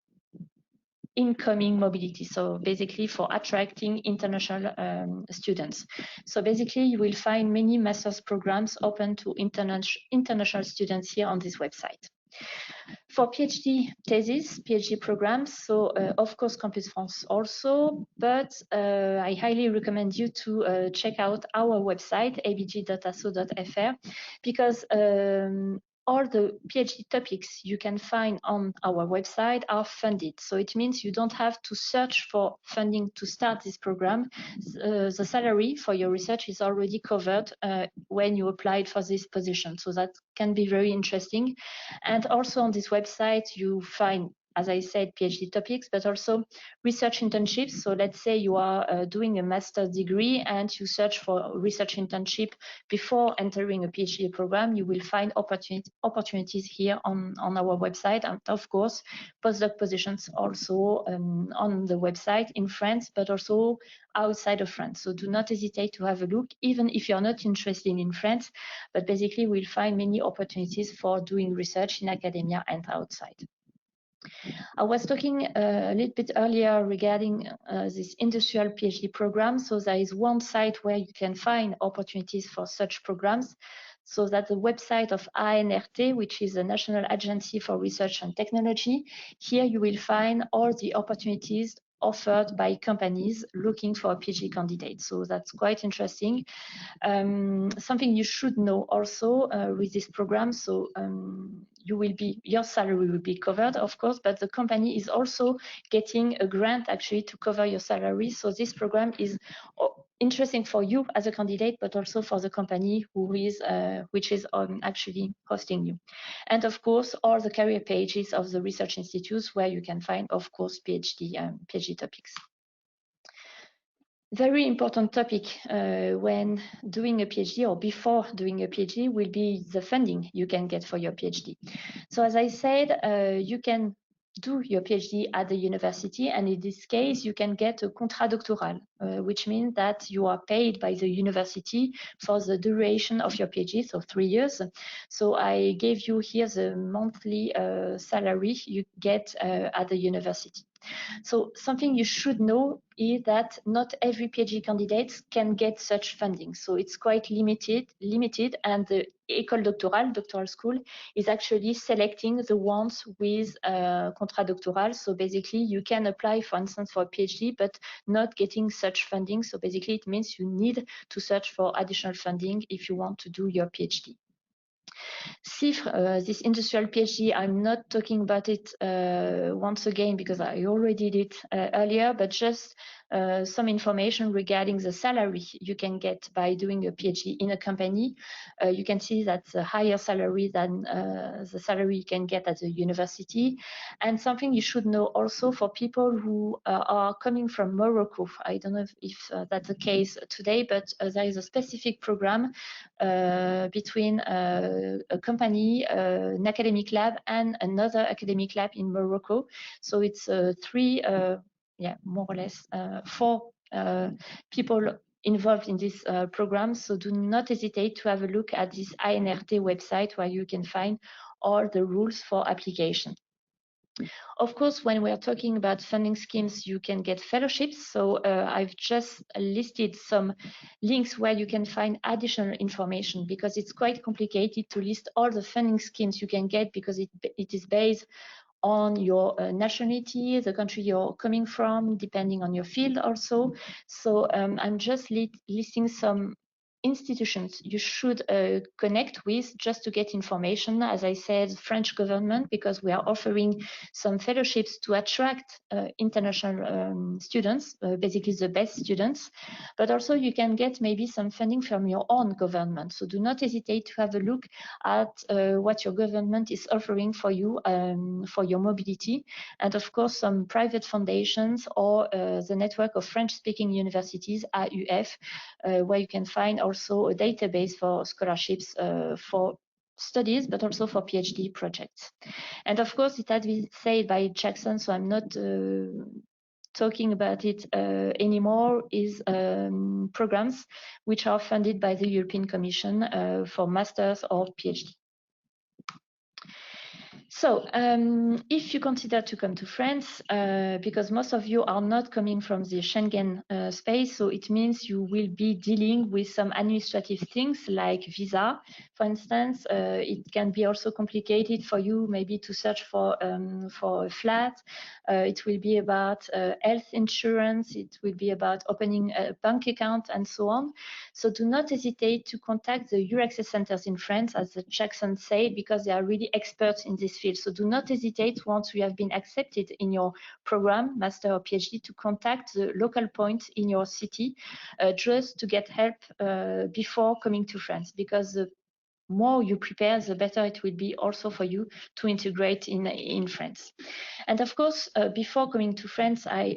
incoming mobility, so basically for attracting international students. So basically you will find many master's programs open to international students here on this website. For PhD thesis, PhD programs, so of course Campus France also, but I highly recommend you to check out our website, abg.asso.fr, because all the PhD topics you can find on our website are funded. So it means you don't have to search for funding to start this program. The salary for your research is already covered when you applied for this position. So that can be very interesting. And also on this website, you find, as I said, PhD topics, but also research internships. So let's say you are doing a master's degree and you search for a research internship before entering a PhD program, you will find opportunities here on our website. And of course, postdoc positions also on the website in France, but also outside of France. So do not hesitate to have a look, even if you're not interested in France, but basically we'll find many opportunities for doing research in academia and outside. I was talking a little bit earlier regarding this industrial PhD program. So there is one site where you can find opportunities for such programs. So that's the website of ANRT, which is the National Agency for Research and Technology. Here you will find all the opportunities offered by companies looking for a PhD candidate. So that's quite interesting. Something you should know also with this program. So your salary will be covered, of course, but the company is also getting a grant actually to cover your salary. So this program is interesting for you as a candidate, but also for the company which is actually hosting you. And of course, all the career pages of the research institutes where you can find, of course, PhD topics. Very important topic when doing a PhD or before doing a PhD will be the funding you can get for your PhD. So as I said, you can do your PhD at the university, and in this case, you can get a contrat doctoral, which means that you are paid by the university for the duration of your PhD, so 3 years. So I gave you here the monthly salary you get at the university. So something you should know is that not every PhD candidate can get such funding. So it's quite limited, and the École Doctorale, doctoral school, is actually selecting the ones with contrat doctoral. So basically you can apply, for instance, for a PhD, but not getting such funding. So basically it means you need to search for additional funding if you want to do your PhD. CIFRE, this industrial PhD, I'm not talking about it once again because I already did it earlier, but just some information regarding the salary you can get by doing a PhD in a company. You can see that's a higher salary than the salary you can get at the university. And something you should know also for people who are coming from Morocco. I don't know if that's the case today, but there is a specific program between a company, an academic lab, and another academic lab in Morocco. So it's more or less 4 people involved in this program. So do not hesitate to have a look at this INRT website where you can find all the rules for application. Of course, when we are talking about funding schemes, you can get fellowships. So I've just listed some links where you can find additional information, because it's quite complicated to list all the funding schemes you can get, because it is based on your nationality, the country you're coming from, depending on your field also. So I'm just listing some institutions you should connect with just to get information. As I said, French government, because we are offering some fellowships to attract international students, basically the best students, but also you can get maybe some funding from your own government. So do not hesitate to have a look at what your government is offering for you for your mobility. And of course, some private foundations or the network of French-speaking universities, AUF, where you can find also a database for scholarships for studies, but also for PhD projects. And of course, it has been said by Jackson, so I'm not talking about it anymore, is programs which are funded by the European Commission for masters or PhD. So if you consider to come to France, because most of you are not coming from the Schengen space, so it means you will be dealing with some administrative things like visa, for instance. It can be also complicated for you maybe to search for a flat. It will be about health insurance. It will be about opening a bank account and so on. So do not hesitate to contact the EURAXESS centers in France, as Jackson said, because they are really experts in this field. So do not hesitate, once you have been accepted in your program, master or PhD, to contact the local point in your city just to get help before coming to France, because the more you prepare, the better it will be also for you to integrate in France. And of course, before coming to France, I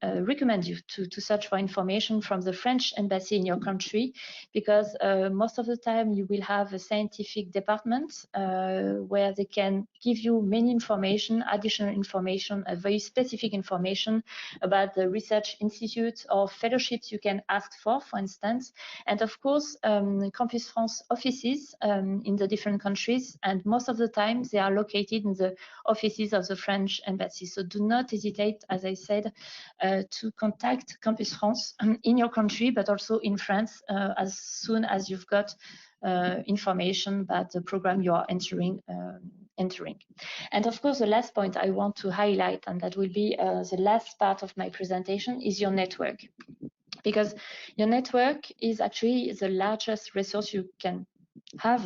recommend you to search for information from the French embassy in your country, because most of the time you will have a scientific department where they can give you many information, additional information, very specific information about the research institute or fellowships you can ask for instance. And of course, Campus France offices in the different countries, and most of the time they are located in the offices of the French embassy. So do not hesitate, as I said, to contact Campus France in your country, but also in France as soon as you've got information about the program you are entering. And of course, the last point I want to highlight, and that will be the last part of my presentation, is your network. Because your network is actually the largest resource you can have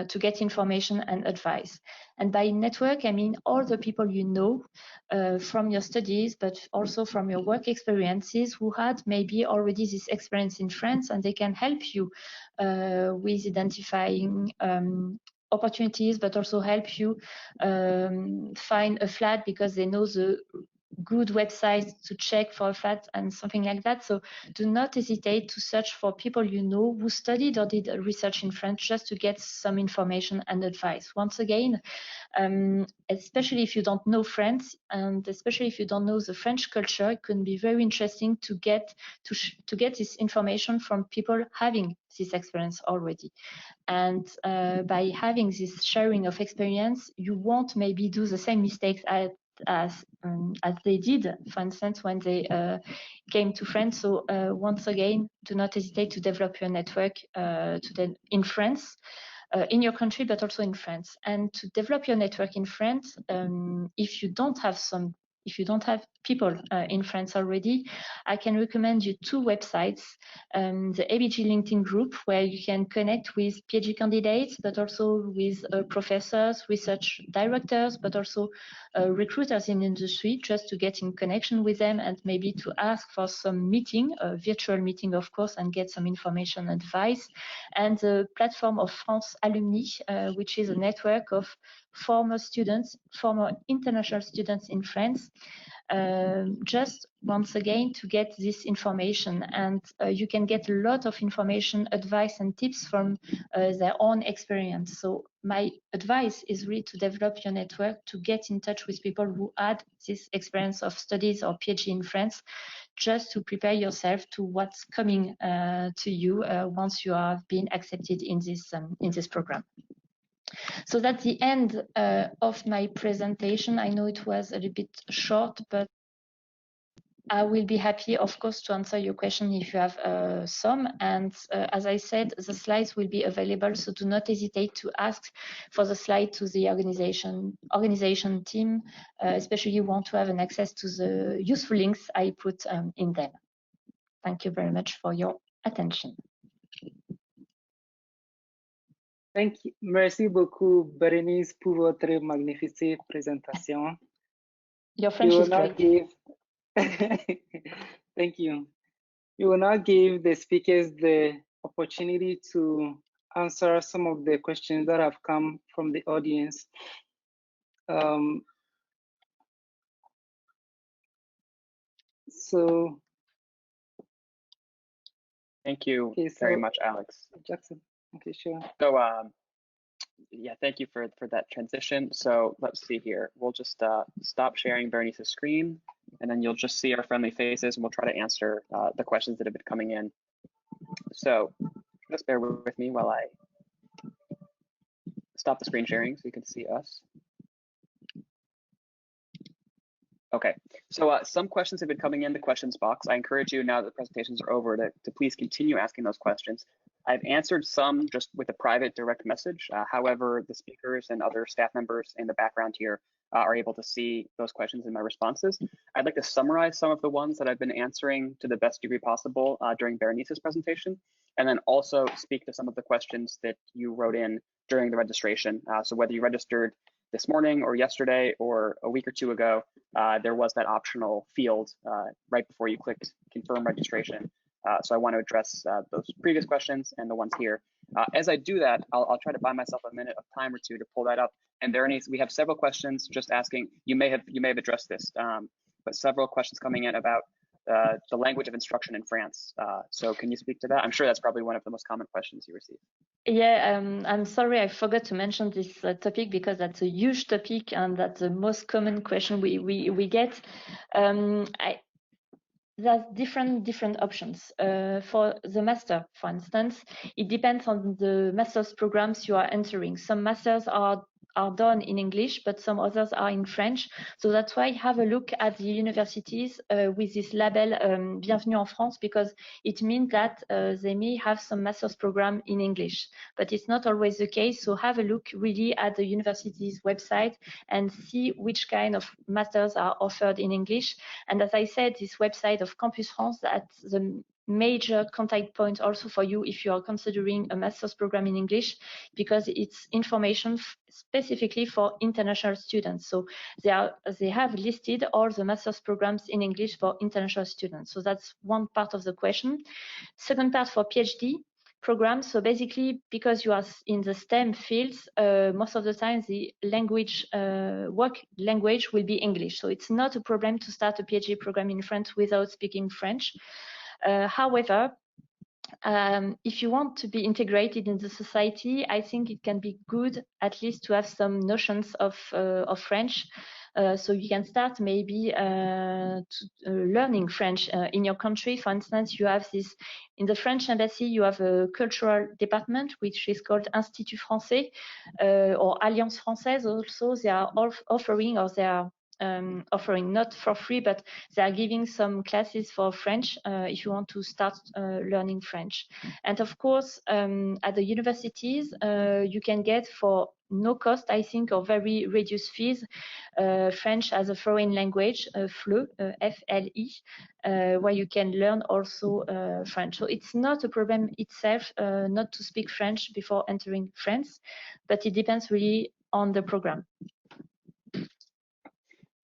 to get information and advice. And by network, I mean all the people you know from your studies, but also from your work experiences, who had maybe already this experience in France, and they can help you with identifying opportunities, but also help you find a flat, because they know the good websites to check for a flat and something like that. So do not hesitate to search for people you know who studied or did research in France, just to get some information and advice. Once again, especially if you don't know France, and especially if you don't know the French culture, it can be very interesting to get this information from people having this experience already. And by having this sharing of experience, you won't maybe do the same mistakes as they did, for instance, when they came to France. So once again, do not hesitate to develop your network in France, in your country, but also in France. And to develop your network in France, if you don't have some if you don't have people in France already, I can recommend you two websites. The ABG LinkedIn group, where you can connect with PhD candidates, but also with professors, research directors, but also recruiters in industry, just to get in connection with them and maybe to ask for some meeting, a virtual meeting, of course, and get some information and advice. And the platform of France Alumni, which is a network of former students, former international students in France, just once again to get this information. And you can get a lot of information, advice and tips from their own experience. So my advice is really to develop your network, to get in touch with people who had this experience of studies or PhD in France, just to prepare yourself to what's coming to you once you have been accepted in this program. So that's the end of my presentation. I know it was a little bit short, but I will be happy, of course, to answer your question if you have some. And as I said, the slides will be available, so do not hesitate to ask for the slide to the organization team, especially if you want to have an access to the useful links I put in them. Thank you very much for your attention. Thank you. Merci beaucoup, Berenice, pour votre magnifique présentation. Your French is great. Thank you. We will now give the speakers the opportunity to answer some of the questions that have come from the audience. Thank you very much, Alex. Jackson, okay, sure. So yeah, thank you for that transition. So let's see here. We'll just stop sharing Berenice's screen, and then you'll just see our friendly faces, and we'll try to answer the questions that have been coming in. So just bear with me while I stop the screen sharing so you can see us. Okay, so some questions have been coming in the questions box. I encourage you, now that the presentations are over, to please continue asking those questions. I've answered some just with a private direct message. However, the speakers and other staff members in the background here are able to see those questions in my responses. I'd like to summarize some of the ones that I've been answering to the best degree possible during Berenice's presentation, and then also speak to some of the questions that you wrote in during the registration. So whether you registered this morning or yesterday or a week or two ago, there was that optional field right before you clicked confirm registration. So I want to address those previous questions and the ones here. As I do that, I'll try to buy myself a minute of time or two to pull that up. And Berenice, we have several questions just asking, you may have addressed this, but several questions coming in about the language of instruction in France. So can you speak to that? I'm sure that's probably one of the most common questions you receive. Yeah, I'm sorry, I forgot to mention this topic because that's a huge topic and that's the most common question we get. There's different options. For the master, for instance, it depends on the master's programs you are entering. Some masters are done in English, but some others are in French. So that's why have a look at the universities with this label Bienvenue en France, because it means that they may have some master's program in English, but it's not always the case. So have a look really at the university's website and see which kind of masters are offered in English. And as I said, this website of Campus France, that's the major contact point also for you if you are considering a master's program in English, because it's information specifically for international students. So they have listed all the master's programs in English for international students. So that's one part of the question. Second part for PhD programs. So basically, because you are in the STEM fields, most of the time the language, work language will be English. So it's not a problem to start a PhD program in France without speaking French. However, if you want to be integrated in the society, I think it can be good at least to have some notions of French. So you can start maybe learning French in your country. For instance, you have this, in the French embassy, you have a cultural department, which is called Institut Français or Alliance Française also. They are offering, or they are offering not for free, but they are giving some classes for French if you want to start learning French. And of course, at the universities, you can get for no cost, I think, or very reduced fees. French as a foreign language, FLE, F-L-E, where you can learn also French. So it's not a problem itself not to speak French before entering France, but it depends really on the program.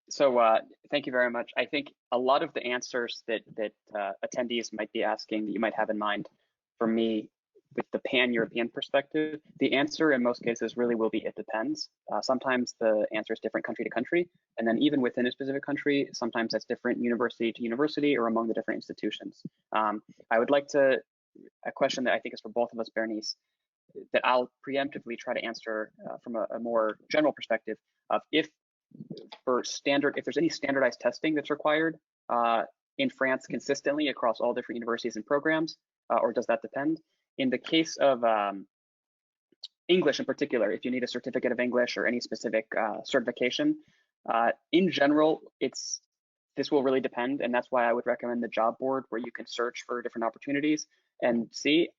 So thank you very much. I think a lot of the answers that attendees might be asking that you might have in mind, for me, with the pan-European perspective, the answer in most cases really will be it depends. Sometimes the answer is different country to country, and then even within a specific country, sometimes that's different university to university or among the different institutions. I would like to, a question that I think is for both of us, Bernice, that I'll preemptively try to answer from a more general perspective of if there's any standardized testing that's required in France consistently across all different universities and programs, or does that depend? In the case of English in particular, if you need a certificate of English or any specific certification, in general, this will really depend, and that's why I would recommend the job board where you can search for different opportunities and see.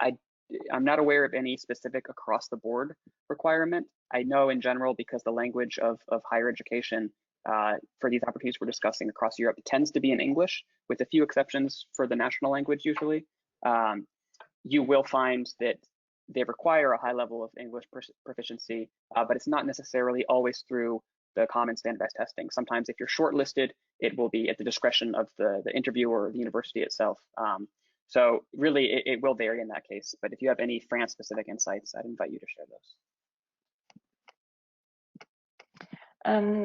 I'm not aware of any specific across the board requirement. I know in general, because the language of higher education for these opportunities we're discussing across Europe tends to be in English, with a few exceptions for the national language usually. You will find that they require a high level of English proficiency, but it's not necessarily always through the common standardized testing. Sometimes if you're shortlisted, it will be at the discretion of the interviewer or the university itself. So really, it will vary in that case. But if you have any France-specific insights, I'd invite you to share those.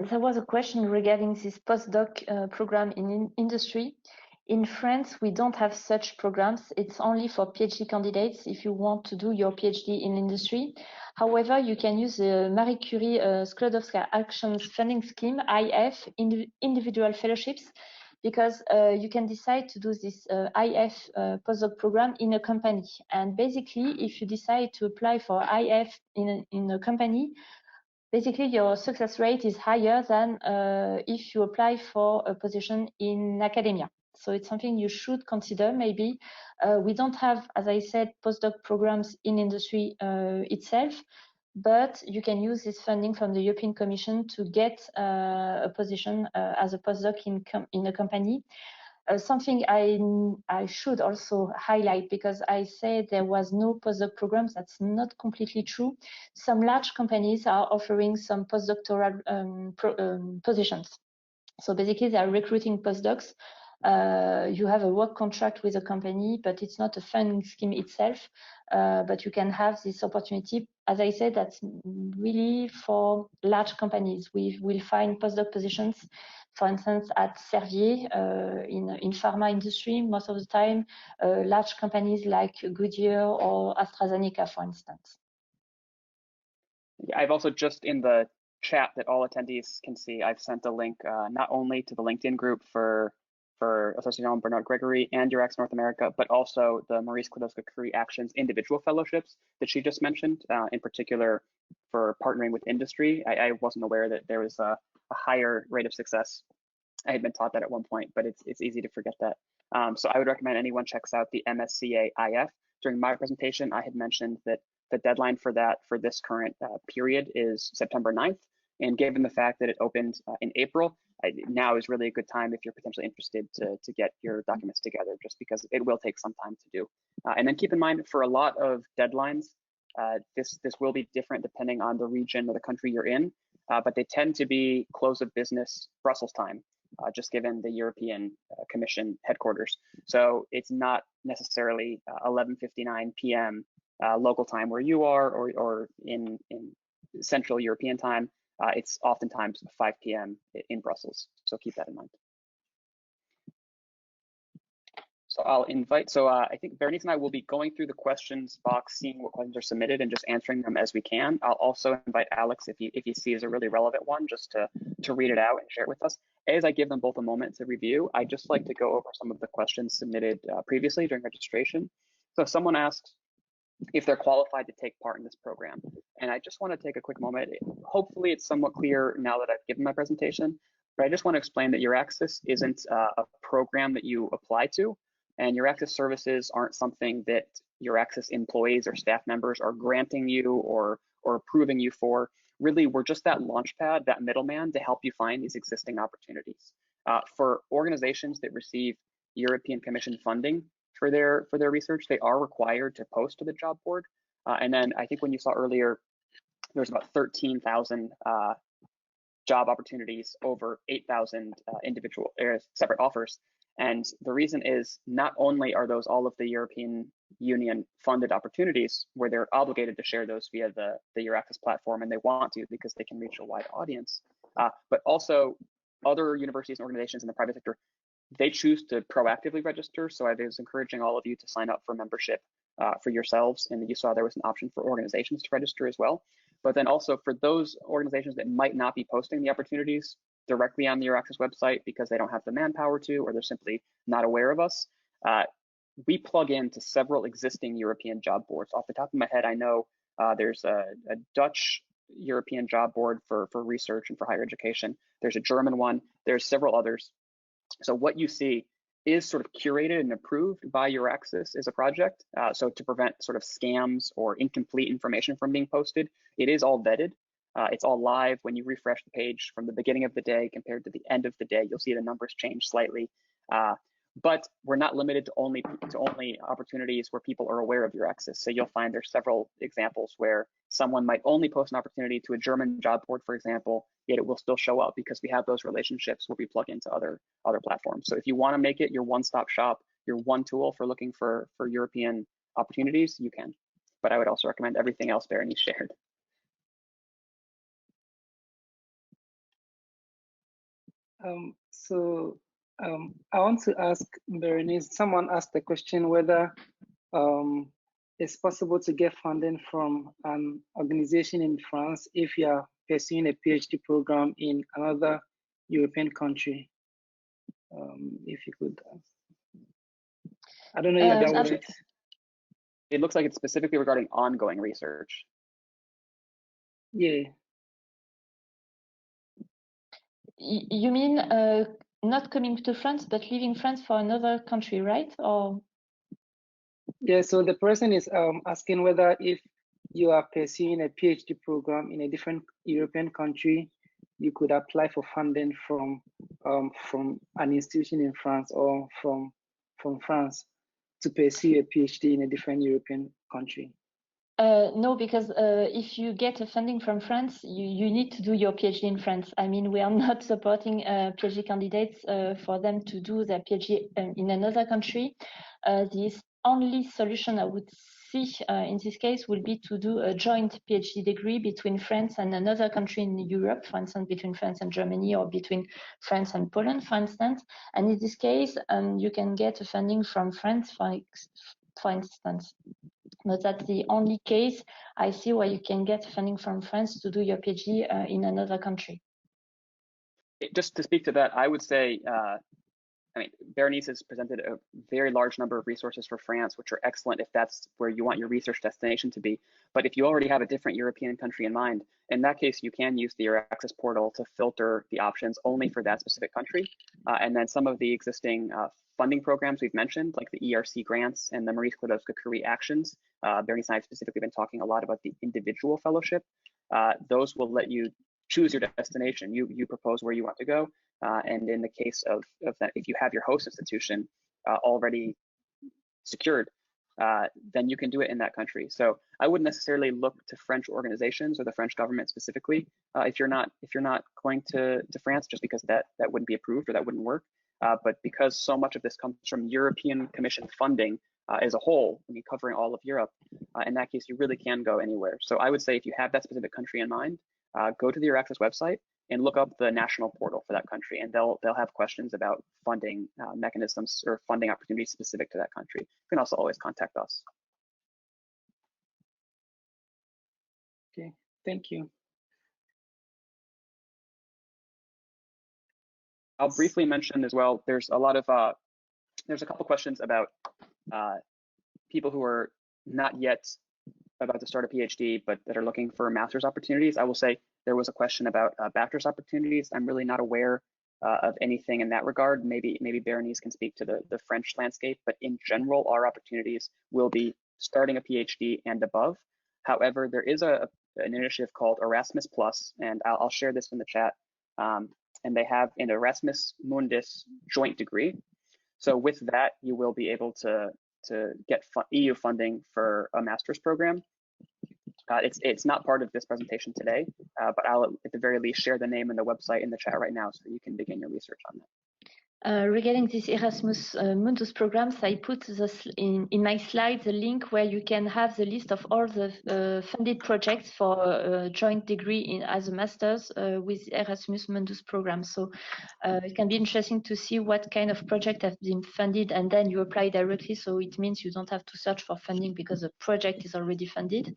There was a question regarding this postdoc program in industry. In France, we don't have such programs. It's only for PhD candidates if you want to do your PhD in industry. However, you can use the Marie Curie Sklodowska Actions Funding Scheme, IF, individual fellowships, because you can decide to do this IF postdoc program in a company. And basically, if you decide to apply for IF in a company, basically your success rate is higher than if you apply for a position in academia. So it's something you should consider maybe. We don't have, as I said, postdoc programs in industry itself, but you can use this funding from the European Commission to get a position as a postdoc in a company. Something I should also highlight, because I said there was no postdoc programs, that's not completely true. Some large companies are offering some postdoctoral positions. So basically they are recruiting postdocs. You have a work contract with a company, but it's not a funding scheme itself. But you can have this opportunity. As I said, that's really for large companies. We will find postdoc positions, for instance, at Servier in pharma industry most of the time, large companies like Goodyear or AstraZeneca, for instance. I've also just in the chat that all attendees can see, I've sent a link not only to the LinkedIn group for Association Bernard Gregory and EURAXESS North America, but also the Marie Sklodowska-Curie Actions individual fellowships that she just mentioned, in particular for partnering with industry. I wasn't aware that there was a higher rate of success. I had been taught that at one point, but it's easy to forget that. So I would recommend anyone checks out the MSCA IF. During my presentation, I had mentioned that the deadline for that for this current period is September 9th. And given the fact that it opened in April, now is really a good time if you're potentially interested to get your documents together, just because it will take some time to do. And then keep in mind, for a lot of deadlines, this will be different depending on the region or the country you're in, but they tend to be close of business Brussels time, just given the European Commission headquarters. So it's not necessarily 11:59 p.m. Local time where you are, or in Central European time. It's oftentimes 5 p.m. in Brussels, so keep that in mind. So I'll invite, I think Bernice and I will be going through the questions box, seeing what questions are submitted and just answering them as we can. I'll also invite Alex, if he sees a really relevant one, just to read it out and share it with us. As I give them both a moment to review, I'd just like to go over some of the questions submitted previously during registration. So someone asked if they're qualified to take part in this program. And I just want to take a quick moment. Hopefully it's somewhat clear now that I've given my presentation, but I just want to explain that EURAXESS isn't a program that you apply to, and EURAXESS services aren't something that EURAXESS employees or staff members are granting you or approving you for. really we're just that launch pad, that middleman to help you find these existing opportunities. For organizations that receive European Commission funding for their research, they are required to post to the job board. And then I think when you saw earlier, there's about 13,000 job opportunities, over 8,000 individual separate offers. And the reason is not only are those all of the European Union funded opportunities where they're obligated to share those via the EURAXESS platform, and they want to because they can reach a wide audience, but also other universities and organizations in the private sector, they choose to proactively register. So I was encouraging all of you to sign up for membership for yourselves. And you saw there was an option for organizations to register as well. But then also for those organizations that might not be posting the opportunities directly on the EURAXESS website because they don't have the manpower to, or they're simply not aware of us, we plug into several existing European job boards. Off the top of my head, I know there's a Dutch European job board for research and for higher education. There's a German one. There's several others. So what you see is sort of curated and approved by EURAXESS as a project. So to prevent sort of scams or incomplete information from being posted, it is all vetted. It's all live. When you refresh the page from the beginning of the day compared to the end of the day, you'll see the numbers change slightly. But we're not limited to only opportunities where people are aware of EURAXESS. So you'll find there's several examples where someone might only post an opportunity to a German job board, for example, yet it will still show up because we have those relationships where we plug into other platforms. So if you want to make it your one-stop shop, your one tool for looking for European opportunities, you can. But I would also recommend everything else Berenice shared. I want to ask Berenice, someone asked the question whether it's possible to get funding from an organization in France if you are pursuing a PhD program in another European country. If you could, I don't know if that works. It looks like it's specifically regarding ongoing research. Yeah. You mean not coming to France, but leaving France for another country, right? Or yeah, so the person is asking whether if you are pursuing a PhD program in a different European country, you could apply for funding from an institution in France or from France to pursue a PhD in a different European country. No, because if you get a funding from France, you need to do your PhD in France. I mean, we are not supporting PhD candidates for them to do their PhD in another country. The only solution I would see in this case will be to do a joint PhD degree between France and another country in Europe, for instance, between France and Germany or between France and Poland, for instance. And in this case, you can get a funding from France, for instance. But that's the only case I see where you can get funding from France to do your PhD in another country. Just to speak to that, I would say, I mean, Berenice has presented a very large number of resources for France, which are excellent if that's where you want your research destination to be. But if you already have a different European country in mind, in that case, you can use the EURAXESS portal to filter the options only for that specific country. And then some of the existing funding programs we've mentioned, like the ERC grants and the Marie Skłodowska-Curie actions, Berenice and I have specifically been talking a lot about the individual fellowship. Those will let you choose your destination. You propose where you want to go. And in the case of that, if you have your host institution already secured, then you can do it in that country. So I wouldn't necessarily look to French organizations or the French government specifically if you're not going to France, just because that wouldn't be approved or that wouldn't work. But because so much of this comes from European Commission funding as a whole, I mean, covering all of Europe, in that case, you really can go anywhere. So I would say if you have that specific country in mind, go to the EURAXESS website and look up the national portal for that country, and they'll have questions about funding mechanisms or funding opportunities specific to that country. You can also always contact us. Okay, thank you. I'll briefly mention as well, there's a lot of, there's a couple questions about people who are not yet about to start a PhD, but that are looking for master's opportunities. I will say there was a question about bachelor's opportunities. I'm really not aware of anything in that regard. Maybe Berenice can speak to the French landscape, but in general, our opportunities will be starting a PhD and above. However, there is a an initiative called Erasmus Plus, and I'll share this in the chat. And they have an Erasmus Mundus joint degree. So with that, you will be able to get EU funding for a master's program. It's not part of this presentation today, but I'll at the very least share the name and the website in the chat right now so you can begin your research on that. Regarding this Erasmus Mundus programs, I put this in my slides a link where you can have the list of all the funded projects for a joint degree as a master's with Erasmus Mundus program. So it can be interesting to see what kind of project have been funded, and then you apply directly. So it means you don't have to search for funding because the project is already funded.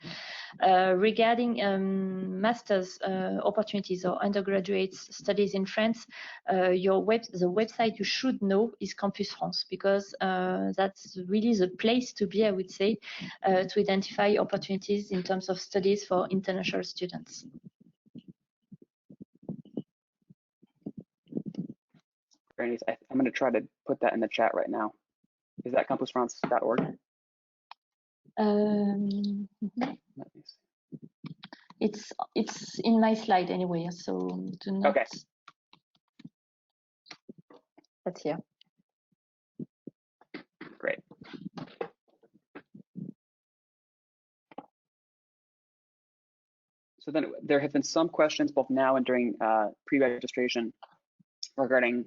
Regarding master's opportunities or undergraduate studies in France, the website you should know is Campus France, because that's really the place to be, I would say, to identify opportunities in terms of studies for international students. I'm going to try to put that in the chat right now. Is that campusfrance.org? It's in my slide anyway, so do not. Okay. That's here. Great. So then there have been some questions both now and during pre-registration regarding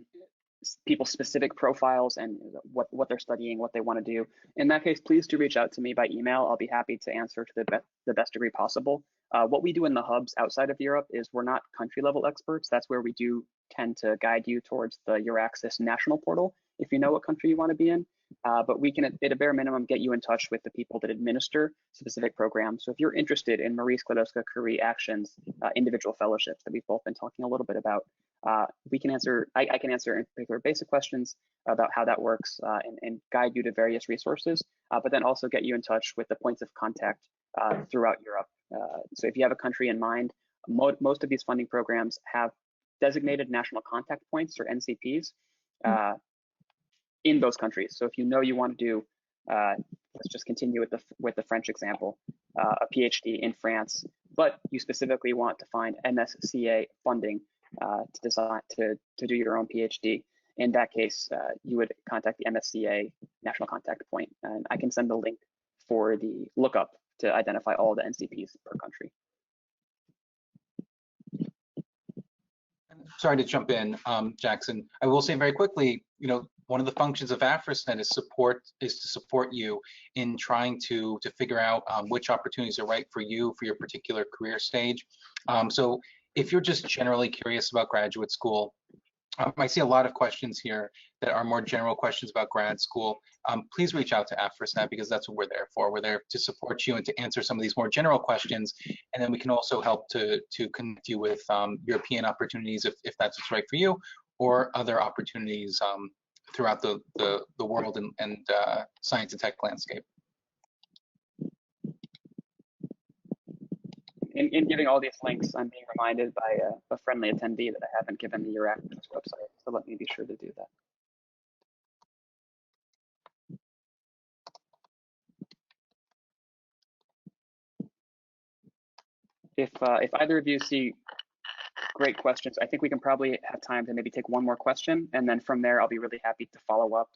people's specific profiles and what they're studying, what they want to do. In that case, please do reach out to me by email. I'll be happy to answer to the best degree possible. What we do in the hubs outside of Europe is we're not country level experts. That's where we do tend to guide you towards the EURAXESS national portal if you know what country you want to be in. But we can, at a bare minimum, get you in touch with the people that administer specific programs. So if you're interested in Marie Skłodowska-Curie Action's individual fellowships that we've both been talking a little bit about, we can answer, I can answer in particular basic questions about how that works and guide you to various resources, but then also get you in touch with the points of contact throughout Europe. So if you have a country in mind, most of these funding programs have designated national contact points, or NCPs, in those countries. So if you know you want to do, let's just continue with the French example, a PhD in France, but you specifically want to find MSCA funding to do your own PhD. In that case, you would contact the MSCA national contact point, and I can send the link for the lookup to identify all the NCPs per country. Sorry to jump in, Jackson. I will say very quickly, one of the functions of Afrisnet is to support you in trying to figure out which opportunities are right for you for your particular career stage. So if you're just generally curious about graduate school, I see a lot of questions here that are more general questions about grad school. Please reach out to Afrisnet, because that's what we're there for. We're there to support you and to answer some of these more general questions, and then we can also help to connect you with European opportunities if that's what's right for you, or other opportunities throughout the world and science and tech landscape. In giving all these links, I'm being reminded by a friendly attendee that I haven't given the EURAXESS website, so let me be sure to do that. If either of you see great questions, I think we can probably have time to maybe take one more question, and then from there I'll be really happy to follow up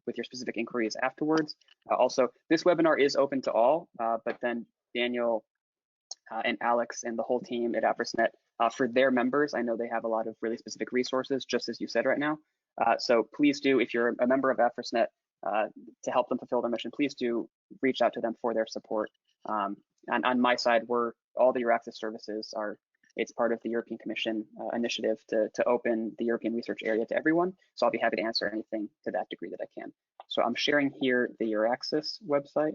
with your specific inquiries afterwards. Also, this webinar is open to all, but then Daniel and Alex and the whole team at Afrisnet, for their members, I know they have a lot of really specific resources, just as you said right now. So please do, if you're a member of Afrisnet, to help them fulfill their mission, please do reach out to them for their support. And on my side, all the EURAXESS services it's part of the European Commission initiative to open the European research area to everyone. So I'll be happy to answer anything to that degree that I can. So I'm sharing here the EURAXESS website.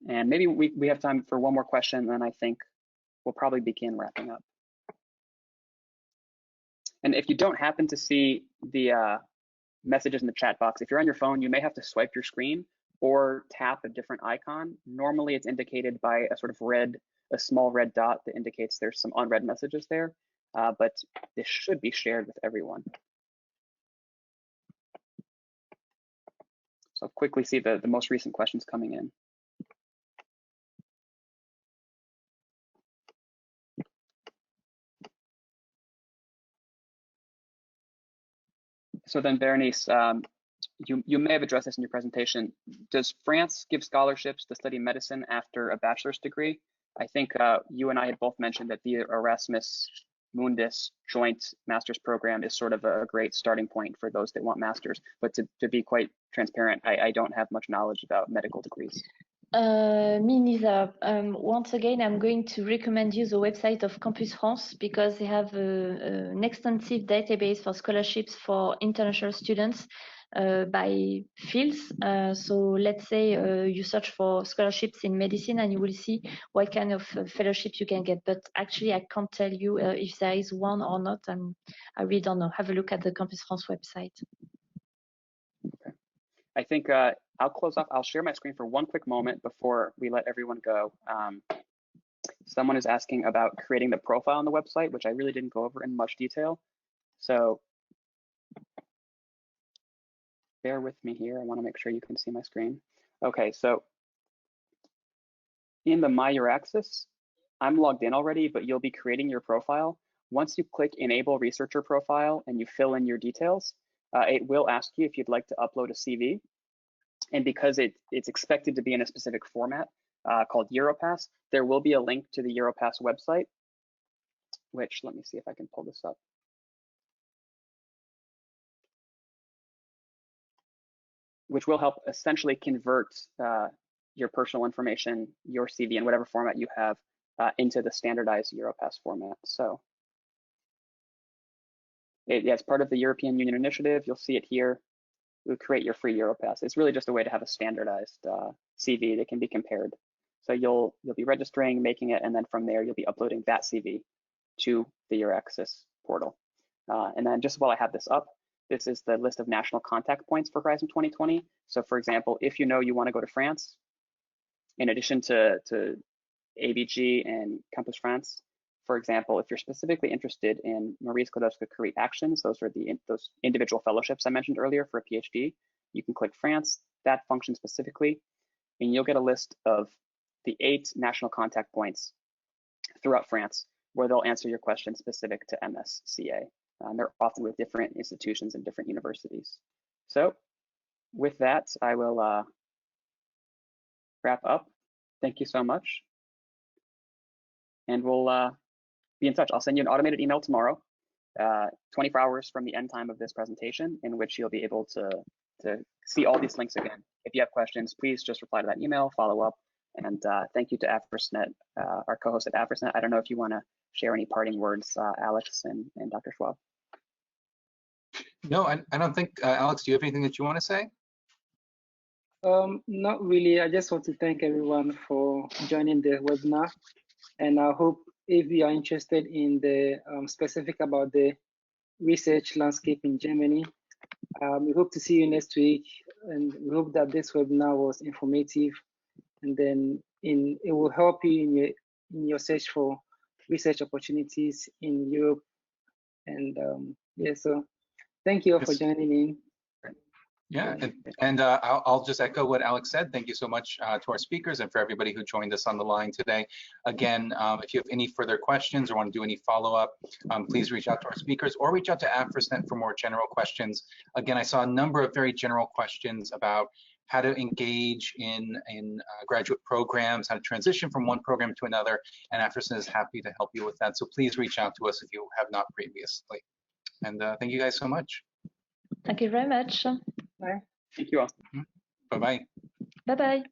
And maybe we have time for one more question, and then I think we'll probably begin wrapping up. And if you don't happen to see the messages in the chat box, if you're on your phone, you may have to swipe your screen or tap a different icon. Normally it's indicated by a sort of a small red dot that indicates there's some unread messages there, but this should be shared with everyone. So I'll quickly see the most recent questions coming in. So then, Berenice, you may have addressed this in your presentation. Does France give scholarships to study medicine after a bachelor's degree? I think you and I had both mentioned that the Erasmus Mundus joint master's program is sort of a great starting point for those that want masters. But to be quite transparent, I don't have much knowledge about medical degrees. Me neither. Once again, I'm going to recommend you the website of Campus France because they have an extensive database for scholarships for international students by fields. So let's say you search for scholarships in medicine and you will see what kind of fellowships you can get. But actually, I can't tell you if there is one or not. I really don't know. Have a look at the Campus France website. Okay. I think I'll close off. I'll share my screen for one quick moment before we let everyone go. Someone is asking about creating the profile on the website, which I really didn't go over in much detail. So bear with me here. I want to make sure you can see my screen. Okay, so in the My EURAXESS, I'm logged in already, but you'll be creating your profile. Once you click Enable Researcher Profile and you fill in your details, it will ask you if you'd like to upload a CV. And because it's expected to be in a specific format called EURAPass, there will be a link to the EURAPass website, which let me see if I can pull this up. Which will help essentially convert your personal information, your CV in whatever format you have into the standardized EURAPass format. So it's part of the European Union initiative. You'll see it here. You create your free EURAPass. It's really just a way to have a standardized CV that can be compared. So you'll be registering, making it, and then from there you'll be uploading that CV to the EURAXESS portal. And then just while I have this up, this is the list of national contact points for Horizon 2020. So for example, if you know you want to go to France, in addition to ABG and Campus France, for example, if you're specifically interested in Marie Skłodowska-Curie actions, those are those individual fellowships I mentioned earlier for a PhD, you can click France, that function specifically, and you'll get a list of the 8 national contact points throughout France where they'll answer your questions specific to MSCA. They're often with different institutions and different universities. So with that, I will wrap up. Thank you so much. And we'll be in touch. I'll send you an automated email tomorrow, 24 hours from the end time of this presentation, in which you'll be able to see all these links again. If you have questions, please just reply to that email, follow up. And thank you to Afrisnet, our co-host at Afrisnet. I don't know if you want to share any parting words, Alex and Dr. Schwab. No, I don't think, Alex, do you have anything that you want to say? Not really. I just want to thank everyone for joining the webinar. And I hope if you are interested in the specific about the research landscape in Germany, we hope to see you next week. And we hope that this webinar was informative. And then it will help you in your search for research opportunities in Europe. And yeah, so thank you all for joining in. Yeah, and I'll just echo what Alex said. Thank you so much to our speakers and for everybody who joined us on the line today. Again, if you have any further questions or want to do any follow-up, please reach out to our speakers or reach out to Afrisnet for more general questions. Again, I saw a number of very general questions about how to engage in graduate programs, how to transition from one program to another, and Afrisnet is happy to help you with that. So please reach out to us if you have not previously. And thank you guys so much. Thank you very much. Bye. Thank you all. Bye-bye. Bye-bye.